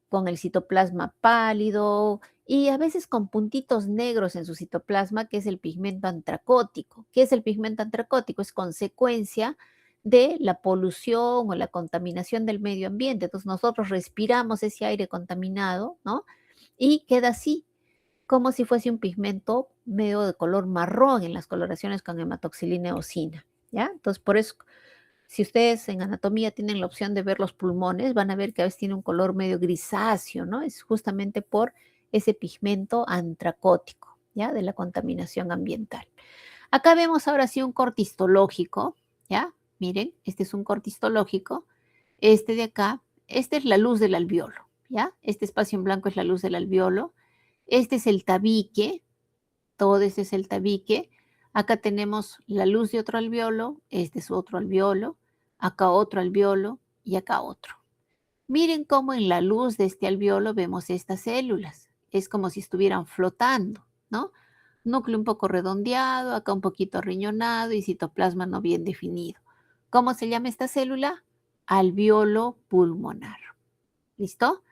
con el citoplasma pálido y a veces con puntitos negros en su citoplasma, que es el pigmento antracótico. ¿Qué es el pigmento antracótico? Es consecuencia de la polución o la contaminación del medio ambiente. Entonces nosotros respiramos ese aire contaminado, ¿no? Y queda así, como si fuese un pigmento medio de color marrón en las coloraciones con hematoxilina eosina, ¿ya? Entonces, por eso, si ustedes en anatomía tienen la opción de ver los pulmones, van a ver que a veces tiene un color medio grisáceo, ¿no? Es justamente por ese pigmento antracótico, ¿ya? De la contaminación ambiental. Acá vemos ahora sí un corte histológico, ¿ya? Miren, este es un corte histológico. Este de acá, esta es la luz del alveolo, ¿ya? Este espacio en blanco es la luz del alveolo. Este es el tabique, todo este es el tabique. Acá tenemos la luz de otro alveolo, este es otro alveolo, acá otro alveolo y acá otro. Miren cómo en la luz de este alveolo vemos estas células. Es como si estuvieran flotando, ¿no? Núcleo un poco redondeado, acá un poquito arriñonado y citoplasma no bien definido. ¿Cómo se llama esta célula? Alveolo pulmonar. ¿Listo?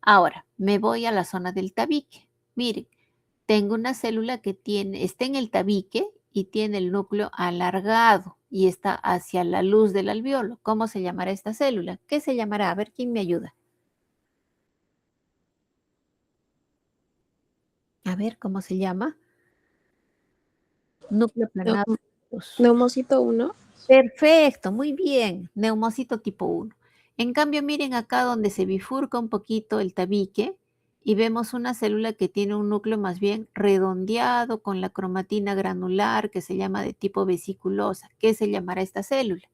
Ahora, me voy a la zona del tabique. Miren, tengo una célula que está en el tabique y tiene el núcleo alargado y está hacia la luz del alveolo. ¿Cómo se llamará esta célula? ¿Qué se llamará? A ver, ¿quién me ayuda? A ver, ¿cómo se llama? Núcleo Neu- planado. Neumocito 1. Perfecto, muy bien. Neumocito tipo 1. En cambio, miren acá donde se bifurca un poquito el tabique y vemos una célula que tiene un núcleo más bien redondeado con la cromatina granular que se llama de tipo vesiculosa. ¿Qué se llamará esta célula?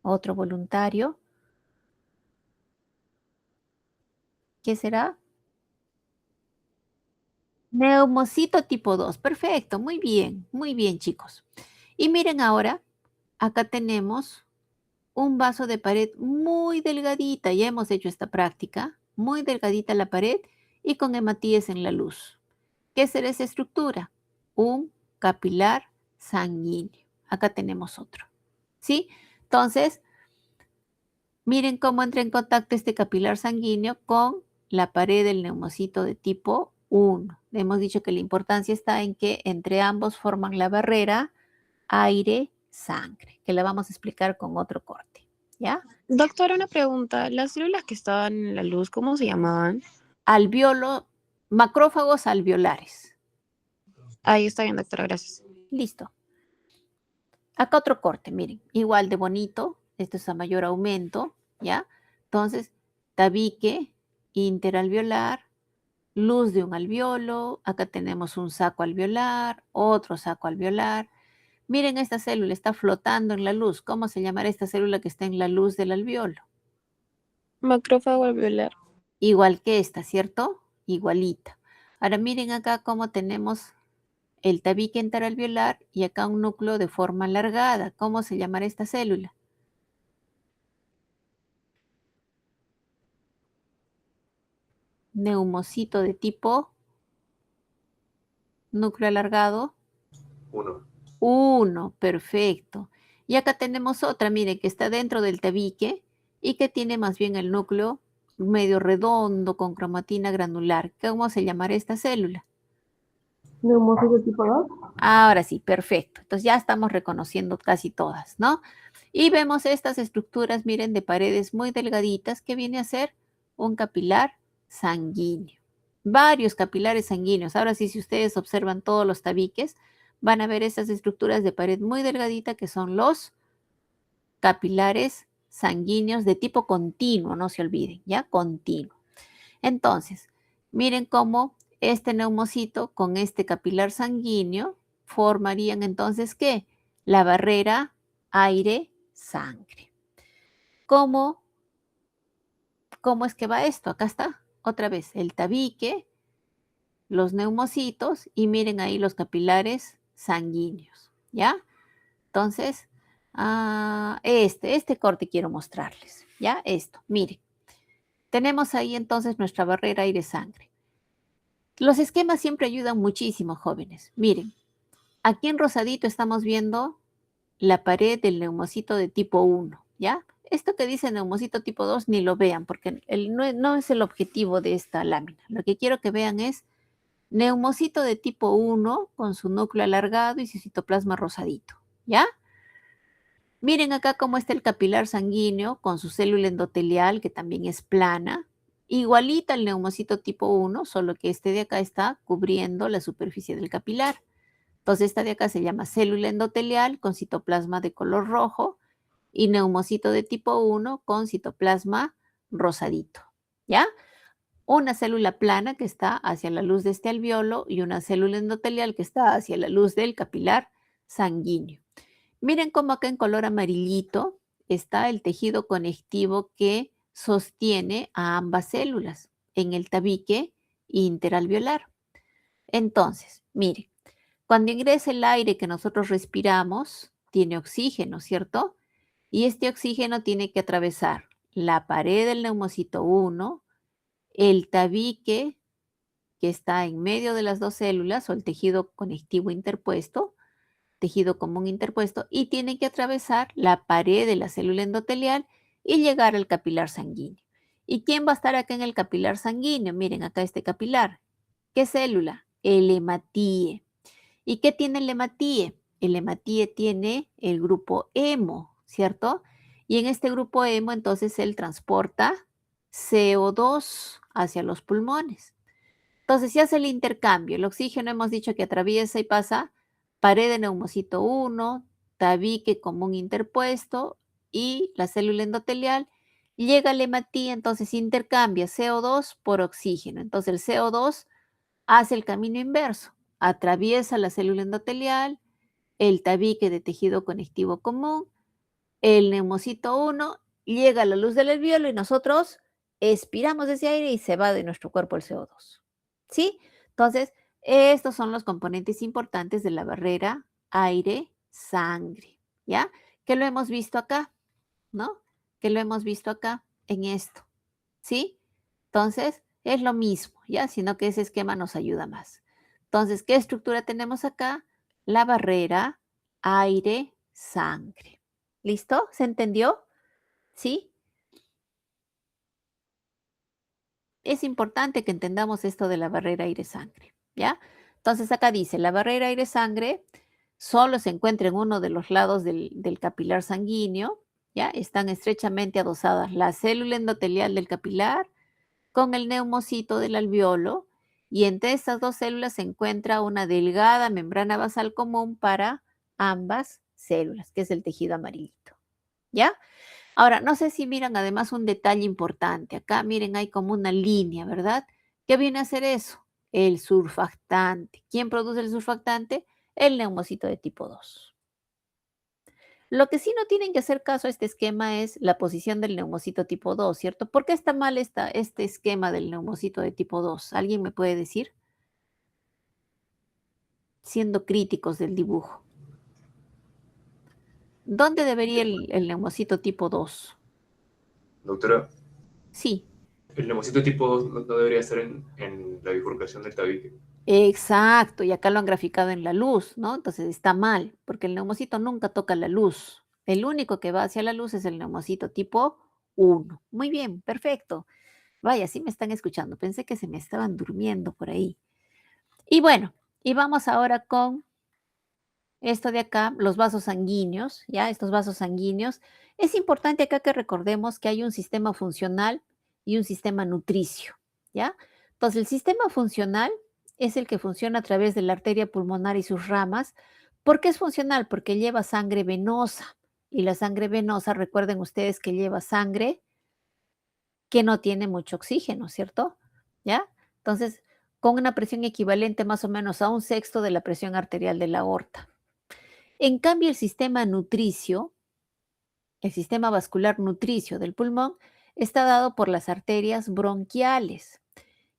Otro voluntario. ¿Qué será? Neumocito tipo 2. Perfecto, muy bien, chicos. Y miren ahora, acá tenemos un vaso de pared muy delgadita, ya hemos hecho esta práctica, muy delgadita la pared y con hematíes en la luz. ¿Qué será esa estructura? Un capilar sanguíneo. Acá tenemos otro. ¿Sí? Entonces, miren cómo entra en contacto este capilar sanguíneo con la pared del neumocito de tipo 1. Hemos dicho que la importancia está en que entre ambos forman la barrera aire-sangre, que la vamos a explicar con otro corte. ¿Ya? Doctora, una pregunta. Las células que estaban en la luz, ¿cómo se llamaban? Alveolo, macrófagos alveolares. Ahí está bien, doctora, gracias. Listo. Acá otro corte, miren, igual de bonito, esto es a mayor aumento, ¿ya? Entonces, tabique interalveolar, luz de un alveolo, acá tenemos un saco alveolar, otro saco alveolar. Miren esta célula, está flotando en la luz. ¿Cómo se llamará esta célula que está en la luz del alveolo? Macrófago alveolar. Igual que esta, ¿cierto? Igualita. Ahora miren acá cómo tenemos el tabique interalveolar y acá un núcleo de forma alargada. ¿Cómo se llamará esta célula? Neumocito de tipo núcleo alargado. 1. 1, perfecto. Y acá tenemos otra, mire, que está dentro del tabique y que tiene más bien el núcleo medio redondo con cromatina granular. ¿Cómo se llamará esta célula? Neumocito tipo 2. Ahora sí, perfecto. Entonces ya estamos reconociendo casi todas, ¿no? Y vemos estas estructuras, miren, de paredes muy delgaditas que viene a ser un capilar sanguíneo. Varios capilares sanguíneos. Ahora sí, si ustedes observan todos los tabiques, van a ver estas estructuras de pared muy delgadita que son los capilares sanguíneos de tipo continuo, no se olviden, ¿ya? Continuo. Entonces, miren cómo este neumocito con este capilar sanguíneo formarían entonces, ¿qué? La barrera aire-sangre. ¿Cómo, ¿Cómo es que va esto? Acá está, otra vez, el tabique, los neumocitos y miren ahí los capilares sanguíneos, ¿ya? Entonces, este corte quiero mostrarles, ¿ya? Esto, miren. Tenemos ahí entonces nuestra barrera aire-sangre. Los esquemas siempre ayudan muchísimo, jóvenes. Miren, aquí en rosadito estamos viendo la pared del neumocito de tipo 1, ¿ya? Esto que dice neumocito tipo 2 ni lo vean porque no es el objetivo de esta lámina. Lo que quiero que vean es neumocito de tipo 1 con su núcleo alargado y su citoplasma rosadito, ¿ya? Miren acá cómo está el capilar sanguíneo con su célula endotelial que también es plana igualita al neumocito tipo 1, solo que este de acá está cubriendo la superficie del capilar. Entonces, esta de acá se llama célula endotelial con citoplasma de color rojo y neumocito de tipo 1 con citoplasma rosadito, ¿ya? Una célula plana que está hacia la luz de este alveolo y una célula endotelial que está hacia la luz del capilar sanguíneo. Miren cómo acá en color amarillito está el tejido conectivo que sostiene a ambas células en el tabique interalveolar. Entonces, miren, cuando ingresa el aire que nosotros respiramos, tiene oxígeno, ¿cierto? Y este oxígeno tiene que atravesar la pared del neumocito 1, el tabique que está en medio de las dos células o el tejido conectivo interpuesto, tejido común interpuesto, y tiene que atravesar la pared de la célula endotelial y llegar al capilar sanguíneo. ¿Y quién va a estar acá en el capilar sanguíneo? Miren acá este capilar. ¿Qué célula? El hematíe. ¿Y qué tiene el hematíe? El hematíe tiene el grupo hemo, ¿cierto? Y en este grupo hemo entonces él transporta CO2 hacia los pulmones. Entonces se hace el intercambio. El oxígeno hemos dicho que atraviesa y pasa pared de neumocito 1, tabique común interpuesto y la célula endotelial. Llega al hematíe, entonces intercambia CO2 por oxígeno. Entonces el CO2 hace el camino inverso. Atraviesa la célula endotelial, el tabique de tejido conectivo común, el neumocito 1, llega a la luz del alveolo y nosotros expiramos ese aire y se va de nuestro cuerpo el CO2. ¿Sí? Entonces, estos son los componentes importantes de la barrera aire-sangre, ¿ya? Que lo hemos visto acá, ¿no? Que lo hemos visto acá en esto, ¿sí? Entonces, es lo mismo, ¿ya? Sino que ese esquema nos ayuda más. Entonces, ¿qué estructura tenemos acá? La barrera aire-sangre. ¿Listo? ¿Se entendió? ¿Sí? Es importante que entendamos esto de la barrera aire-sangre, ¿ya? Entonces acá dice, la barrera aire-sangre solo se encuentra en uno de los lados del capilar sanguíneo, ¿ya? Están estrechamente adosadas la célula endotelial del capilar con el neumocito del alveolo y entre estas dos células se encuentra una delgada membrana basal común para ambas células, que es el tejido amarillito, ¿ya? Ahora, no sé si miran además un detalle importante. Acá, miren, hay como una línea, ¿verdad? ¿Qué viene a hacer eso? El surfactante. ¿Quién produce el surfactante? El neumocito de tipo 2. Lo que sí no tienen que hacer caso a este esquema es la posición del neumocito tipo 2, ¿cierto? ¿Por qué está mal este esquema del neumocito de tipo 2? ¿Alguien me puede decir? Siendo críticos del dibujo. ¿Dónde debería el neumocito tipo 2? Doctora, Sí, el neumocito tipo 2 no debería estar en la bifurcación del tabique. exacto, y acá lo han graficado en la luz, ¿no? Entonces está mal, porque el neumocito nunca toca la luz. El único que va hacia la luz es el neumocito tipo 1. Muy bien, perfecto. Vaya, sí me están escuchando. Pensé que se me estaban durmiendo por ahí. Y bueno, y vamos ahora con esto de acá, los vasos sanguíneos, ¿ya? Estos vasos sanguíneos. Es importante acá que recordemos que hay un sistema funcional y un sistema nutricio, ¿ya? Entonces, el sistema funcional es el que funciona a través de la arteria pulmonar y sus ramas. ¿Por qué es funcional? Porque lleva sangre venosa. Y la sangre venosa, recuerden ustedes que lleva sangre que no tiene mucho oxígeno, ¿cierto? ¿Ya? Entonces, con una presión equivalente más o menos a un sexto de la presión arterial de la aorta. En cambio, el sistema nutricio, el sistema vascular nutricio del pulmón, está dado por las arterias bronquiales,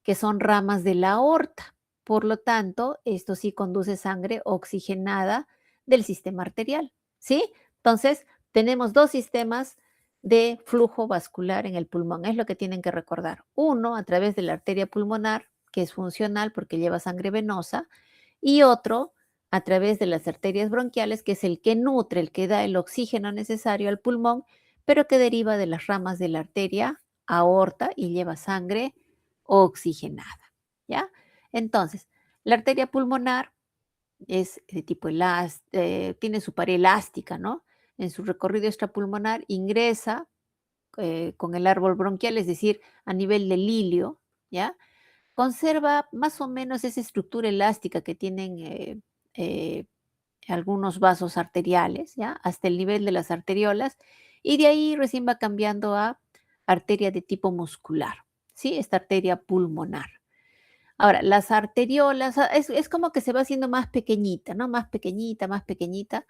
que son ramas de la aorta. Por lo tanto, esto sí conduce sangre oxigenada del sistema arterial, ¿sí? Entonces, tenemos dos sistemas de flujo vascular en el pulmón. Es lo que tienen que recordar. Uno, a través de la arteria pulmonar, que es funcional porque lleva sangre venosa, y otro, a través de las arterias bronquiales, que es el que nutre, el que da el oxígeno necesario al pulmón, pero que deriva de las ramas de la arteria aorta y lleva sangre oxigenada, ¿ya? Entonces, la arteria pulmonar es de tipo tiene su pared elástica, ¿no? En su recorrido extrapulmonar ingresa con el árbol bronquial, es decir, a nivel del ilio, ¿ya? Conserva más o menos esa estructura elástica que tienen eh, algunos vasos arteriales, ¿ya? Hasta el nivel de las arteriolas, y de ahí recién va cambiando a arteria de tipo muscular, ¿sí? Esta arteria pulmonar. Ahora, las arteriolas, es como que se va haciendo más pequeñita, ¿no? Más pequeñita, más pequeñita.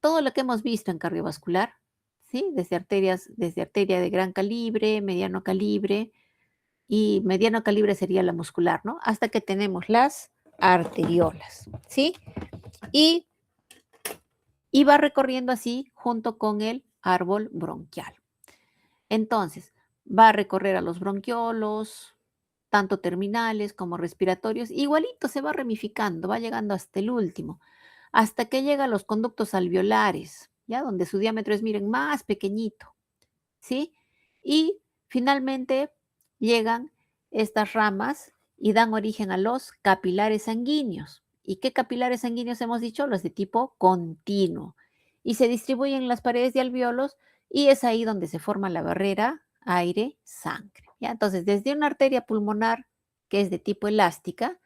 Todo lo que hemos visto en cardiovascular, ¿sí? Desde arteria de gran calibre, mediano calibre, y mediano calibre sería la muscular, ¿no? Hasta que tenemos las arteriolas, ¿sí? Y, y va recorriendo así junto con el árbol bronquial. Entonces, va a recorrer a los bronquiolos, tanto terminales como respiratorios, igualito se va ramificando, va llegando hasta el último, hasta que llega a los conductos alveolares, ¿ya? Donde su diámetro es, miren, más pequeñito, ¿sí? Y finalmente llegan estas ramas y dan origen a los capilares sanguíneos. ¿Y qué capilares sanguíneos hemos dicho? Los de tipo continuo. Y se distribuyen en las paredes de alveolos y es ahí donde se forma la barrera aire-sangre. ¿Ya? Entonces, desde una arteria pulmonar que es de tipo elástica,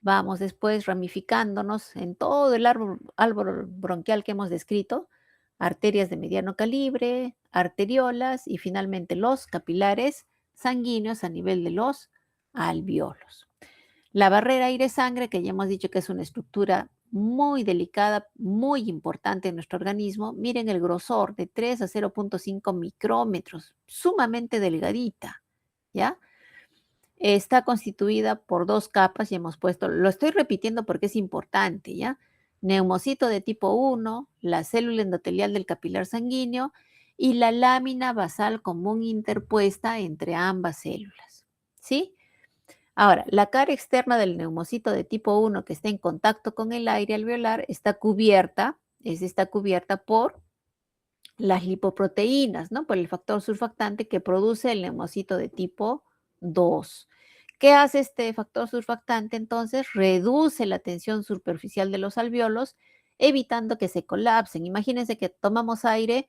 vamos después ramificándonos en todo el árbol bronquial que hemos descrito, arterias de mediano calibre, arteriolas y finalmente los capilares sanguíneos a nivel de los alveolos. La barrera aire-sangre, que ya hemos dicho que es una estructura muy delicada, muy importante en nuestro organismo, miren el grosor de 3 a 0.5 micrómetros, sumamente delgadita, ¿ya? Está constituida por dos capas y hemos puesto, lo estoy repitiendo porque es importante, ¿ya? Neumocito de tipo 1, la célula endotelial del capilar sanguíneo y la lámina basal común interpuesta entre ambas células, ¿sí? Ahora, la cara externa del neumocito de tipo 1 que está en contacto con el aire alveolar está cubierta por las lipoproteínas, ¿no? Por el factor surfactante que produce el neumocito de tipo 2. ¿Qué hace este factor surfactante? Entonces, reduce la tensión superficial de los alveolos, evitando que se colapsen. Imagínense que tomamos aire,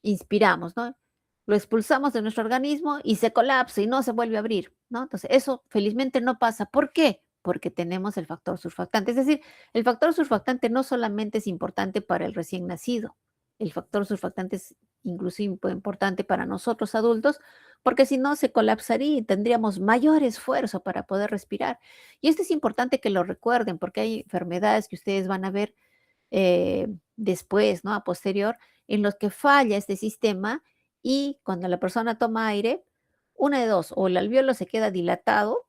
inspiramos, ¿no? Lo expulsamos de nuestro organismo y se colapsa y no se vuelve a abrir, ¿no? Entonces, eso felizmente no pasa. ¿Por qué? Porque tenemos el factor surfactante. Es decir, el factor surfactante no solamente es importante para el recién nacido, el factor surfactante es inclusive importante para nosotros adultos, porque si no se colapsaría y tendríamos mayor esfuerzo para poder respirar. Y esto es importante que lo recuerden, porque hay enfermedades que ustedes van a ver después, ¿no? A posterior, en los que falla este sistema y cuando la persona toma aire, una de dos, o el alveolo se queda dilatado,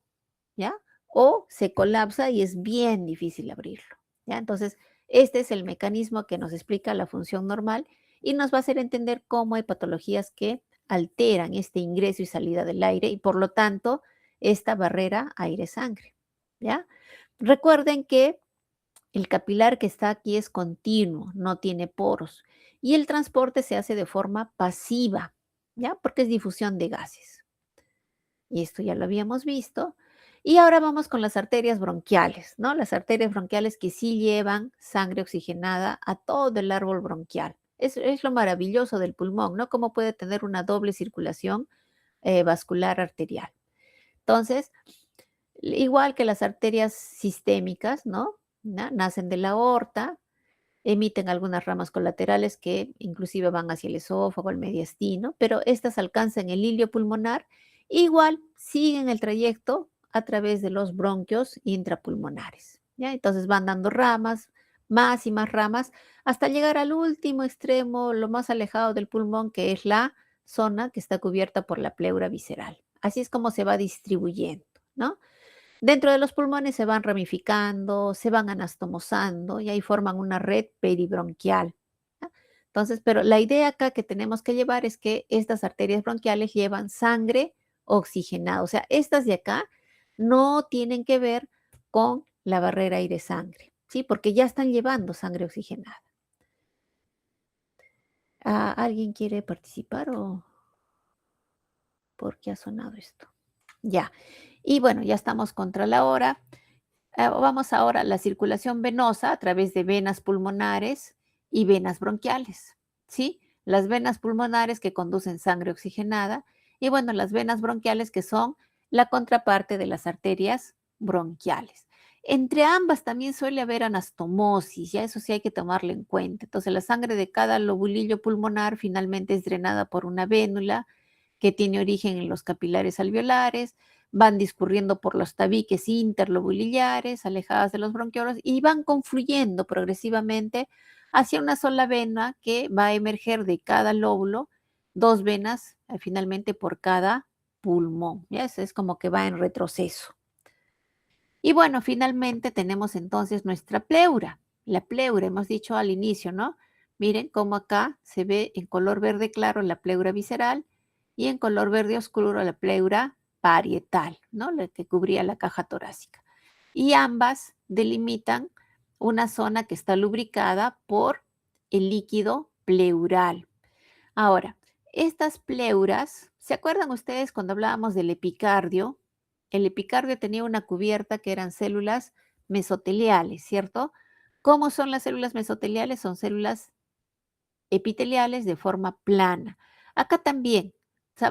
¿ya? O se colapsa y es bien difícil abrirlo, ¿ya? Entonces, este es el mecanismo que nos explica la función normal y nos va a hacer entender cómo hay patologías que alteran este ingreso y salida del aire y por lo tanto esta barrera aire-sangre, ¿ya? Recuerden que el capilar que está aquí es continuo, no tiene poros y el transporte se hace de forma pasiva, ¿ya? Porque es difusión de gases. Y esto ya lo habíamos visto. Y ahora vamos con las arterias bronquiales, ¿no? Las arterias bronquiales que sí llevan sangre oxigenada a todo el árbol bronquial. Es lo maravilloso del pulmón, ¿no? Cómo puede tener una doble circulación vascular arterial. Entonces, igual que las arterias sistémicas, ¿no? Nacen de la aorta, emiten algunas ramas colaterales que inclusive van hacia el esófago, el mediastino, pero estas alcanzan el hilio pulmonar, igual siguen el trayecto a través de los bronquios intrapulmonares, ¿ya? Entonces van dando ramas, más y más ramas, hasta llegar al último extremo, lo más alejado del pulmón, que es la zona que está cubierta por la pleura visceral. Así es como se va distribuyendo, ¿no? Dentro de los pulmones se van ramificando, se van anastomosando y ahí forman una red peribronquial, ¿ya? Entonces, pero la idea acá que tenemos que llevar es que estas arterias bronquiales llevan sangre oxigenada. O sea, estas de acá no tienen que ver con la barrera aire-sangre, ¿sí? Porque ya están llevando sangre oxigenada. ¿Alguien quiere participar o por qué ha sonado esto? Ya. Y bueno, ya estamos contra la hora. Vamos ahora a la circulación venosa a través de venas pulmonares y venas bronquiales, ¿sí? las venas pulmonares que conducen sangre oxigenada y bueno, las venas bronquiales que son la contraparte de las arterias bronquiales. Entre ambas también suele haber anastomosis, ya eso sí hay que tomarlo en cuenta. Entonces la sangre de cada lobulillo pulmonar finalmente es drenada por una vénula que tiene origen en los capilares alveolares, van discurriendo por los tabiques interlobulillares, alejadas de los bronquiolos, y van confluyendo progresivamente hacia una sola vena que va a emerger de cada lóbulo, dos venas finalmente por cada pulmón. ¿Ya? Es como que va en retroceso. Y bueno, finalmente tenemos entonces nuestra pleura. La pleura, hemos dicho al inicio, ¿no? Miren cómo acá se ve en color verde claro la pleura visceral y en color verde oscuro la pleura parietal, ¿no? La que cubría la caja torácica. Y ambas delimitan una zona que está lubricada por el líquido pleural. Ahora, estas pleuras, ¿se acuerdan ustedes cuando hablábamos del epicardio? El epicardio tenía una cubierta que eran células mesoteliales, ¿cierto? ¿Cómo son las células mesoteliales? Son células epiteliales de forma plana. Acá también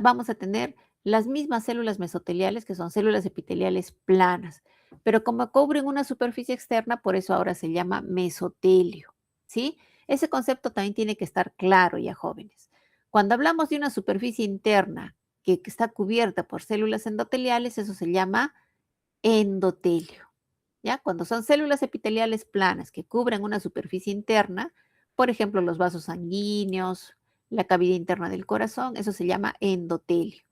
vamos a tener las mismas células mesoteliales, que son células epiteliales planas, pero como cubren una superficie externa, por eso ahora se llama mesotelio, ¿sí? Ese concepto también tiene que estar claro ya, jóvenes. Cuando hablamos de una superficie interna que está cubierta por células endoteliales, eso se llama endotelio, ¿ya? Cuando son células epiteliales planas que cubren una superficie interna, por ejemplo, los vasos sanguíneos, la cavidad interna del corazón, eso se llama endotelio.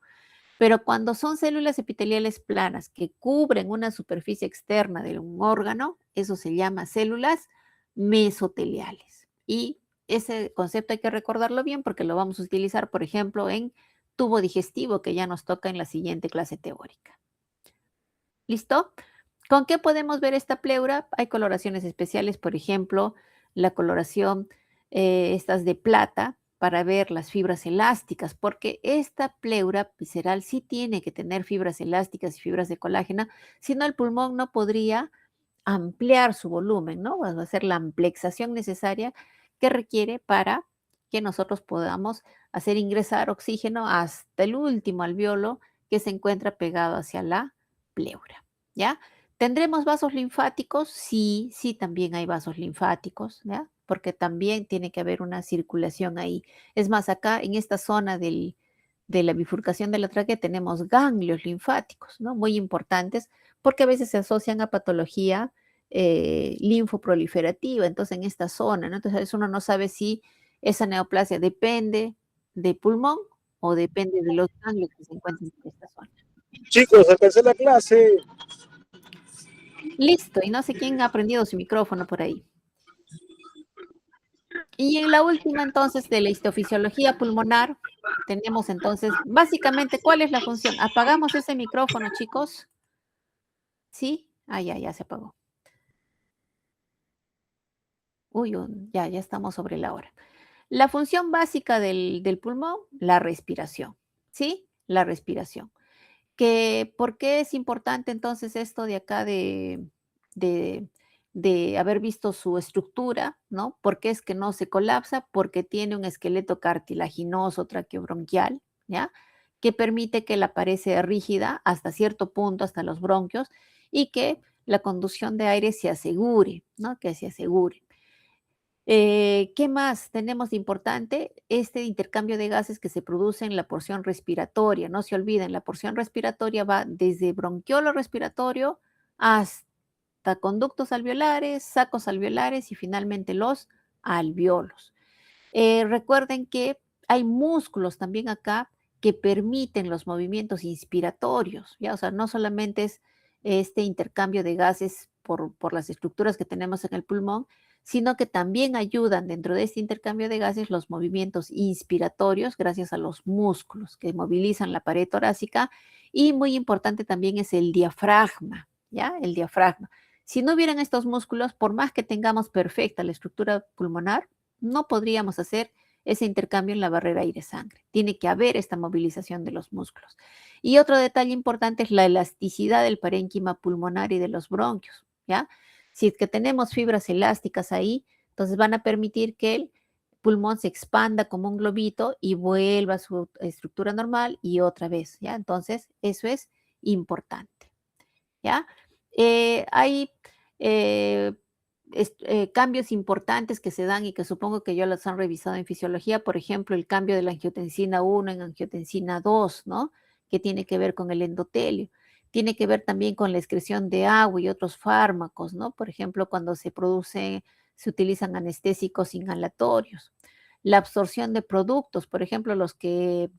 Pero cuando son células epiteliales planas que cubren una superficie externa de un órgano, eso se llama células mesoteliales. Y ese concepto hay que recordarlo bien porque lo vamos a utilizar, por ejemplo, en tubo digestivo, que ya nos toca en la siguiente clase teórica. ¿Listo? ¿Con qué podemos ver esta pleura? Hay coloraciones especiales, por ejemplo, la coloración estas de plata para ver las fibras elásticas, porque esta pleura visceral sí tiene que tener fibras elásticas y fibras de colágeno, si no el pulmón no podría ampliar su volumen, ¿no? Va a hacer la amplexación necesaria que requiere para que nosotros podamos hacer ingresar oxígeno hasta el último alveolo que se encuentra pegado hacia la pleura, ¿ya? ¿Tendremos vasos linfáticos? Sí, sí, también hay vasos linfáticos, ¿ya? Porque también tiene que haber una circulación ahí. Es más, acá en esta zona de la bifurcación de la tráquea tenemos ganglios linfáticos, ¿no? Muy importantes porque a veces se asocian a patología linfoproliferativa, entonces en esta zona, ¿no? Entonces a veces uno no sabe si esa neoplasia depende de pulmón o depende de los ganglios que se encuentran en esta zona. Chicos, alcancé la clase. Listo, y no sé quién ha prendido su micrófono por ahí. Y en la última entonces de la histofisiología pulmonar, tenemos entonces, básicamente, ¿cuál es la función? ¿Apagamos ese micrófono, chicos? ¿Sí? Ah, ya se apagó. Uy, ya estamos sobre la hora. La función básica del pulmón, la respiración, ¿sí? La respiración. ¿Por qué es importante entonces esto de acá de, de haber visto su estructura, ¿no? ¿Por qué es que no se colapsa? Porque tiene un esqueleto cartilaginoso traqueobronquial, ¿ya? Que permite que la pared sea rígida hasta cierto punto, hasta los bronquios, y que la conducción de aire se asegure, ¿no? Que se asegure. ¿Qué más tenemos de importante? Este intercambio de gases que se produce en la porción respiratoria. No se olviden, la porción respiratoria va desde bronquiolo respiratorio hasta conductos alveolares, sacos alveolares y finalmente los alveolos. Recuerden que hay músculos también acá que permiten los movimientos inspiratorios, ¿ya? O sea, no solamente es este intercambio de gases por las estructuras que tenemos en el pulmón, sino que también ayudan dentro de este intercambio de gases los movimientos inspiratorios gracias a los músculos que movilizan la pared torácica y muy importante también es el diafragma, ¿ya? El diafragma. Si no hubieran estos músculos, por más que tengamos perfecta la estructura pulmonar, no podríamos hacer ese intercambio en la barrera aire-sangre. Tiene que haber esta movilización de los músculos. Y otro detalle importante es la elasticidad del parénquima pulmonar y de los bronquios, ¿ya? Si es que tenemos fibras elásticas ahí, entonces van a permitir que pulmón se expanda como un globito y vuelva a su estructura normal y otra vez, ¿ya? Entonces, eso es importante, ¿ya? Hay cambios importantes que se dan y que supongo que ya los han revisado en fisiología, por ejemplo, el cambio de la angiotensina 1 en angiotensina 2, ¿no? Que tiene que ver con el endotelio. Tiene que ver también con la excreción de agua y otros fármacos, ¿no? Por ejemplo, cuando se utilizan anestésicos inhalatorios. La absorción de productos, por ejemplo, los que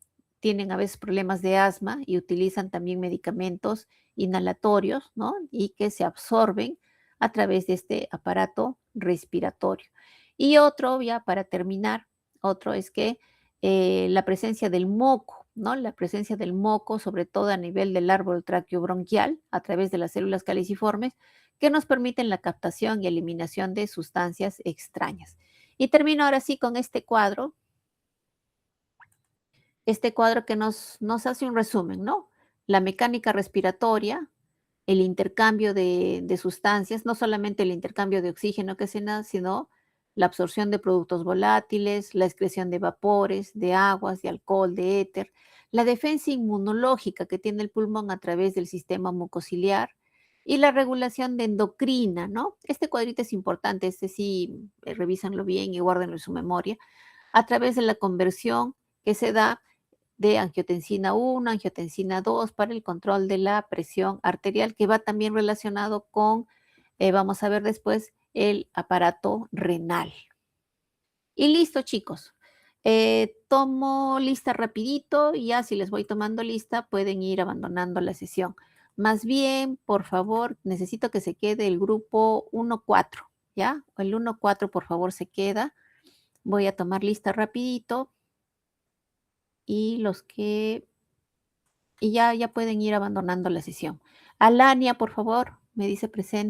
tienen a veces problemas de asma y utilizan también medicamentos inhalatorios, ¿no? Y que se absorben a través de este aparato respiratorio. Y otro, ya para terminar, otro es que la presencia del moco, ¿no? La presencia del moco, sobre todo a nivel del árbol traqueobronquial, a través de las células caliciformes, que nos permiten la captación y eliminación de sustancias extrañas. Y termino ahora sí con este cuadro que nos hace un resumen, ¿no? La mecánica respiratoria, el intercambio de sustancias, no solamente el intercambio de oxígeno que se da, sino la absorción de productos volátiles, la excreción de vapores, de aguas, de alcohol, de éter, la defensa inmunológica que tiene el pulmón a través del sistema mucociliar y la regulación de endocrina, ¿no? Este cuadrito es importante, este sí, revísenlo bien y guárdenlo en su memoria, a través de la conversión que se da de angiotensina 1, angiotensina 2 para el control de la presión arterial, que va también relacionado con, vamos a ver después, el aparato renal. Y listo, chicos. Tomo lista rapidito y ya si les voy tomando lista pueden ir abandonando la sesión. Más bien, por favor, necesito que se quede el grupo 1-4, ¿ya? El 1-4, por favor, se queda. Voy a tomar lista rapidito. Y los que y ya pueden ir abandonando la sesión. Alania, por favor, me dice presente.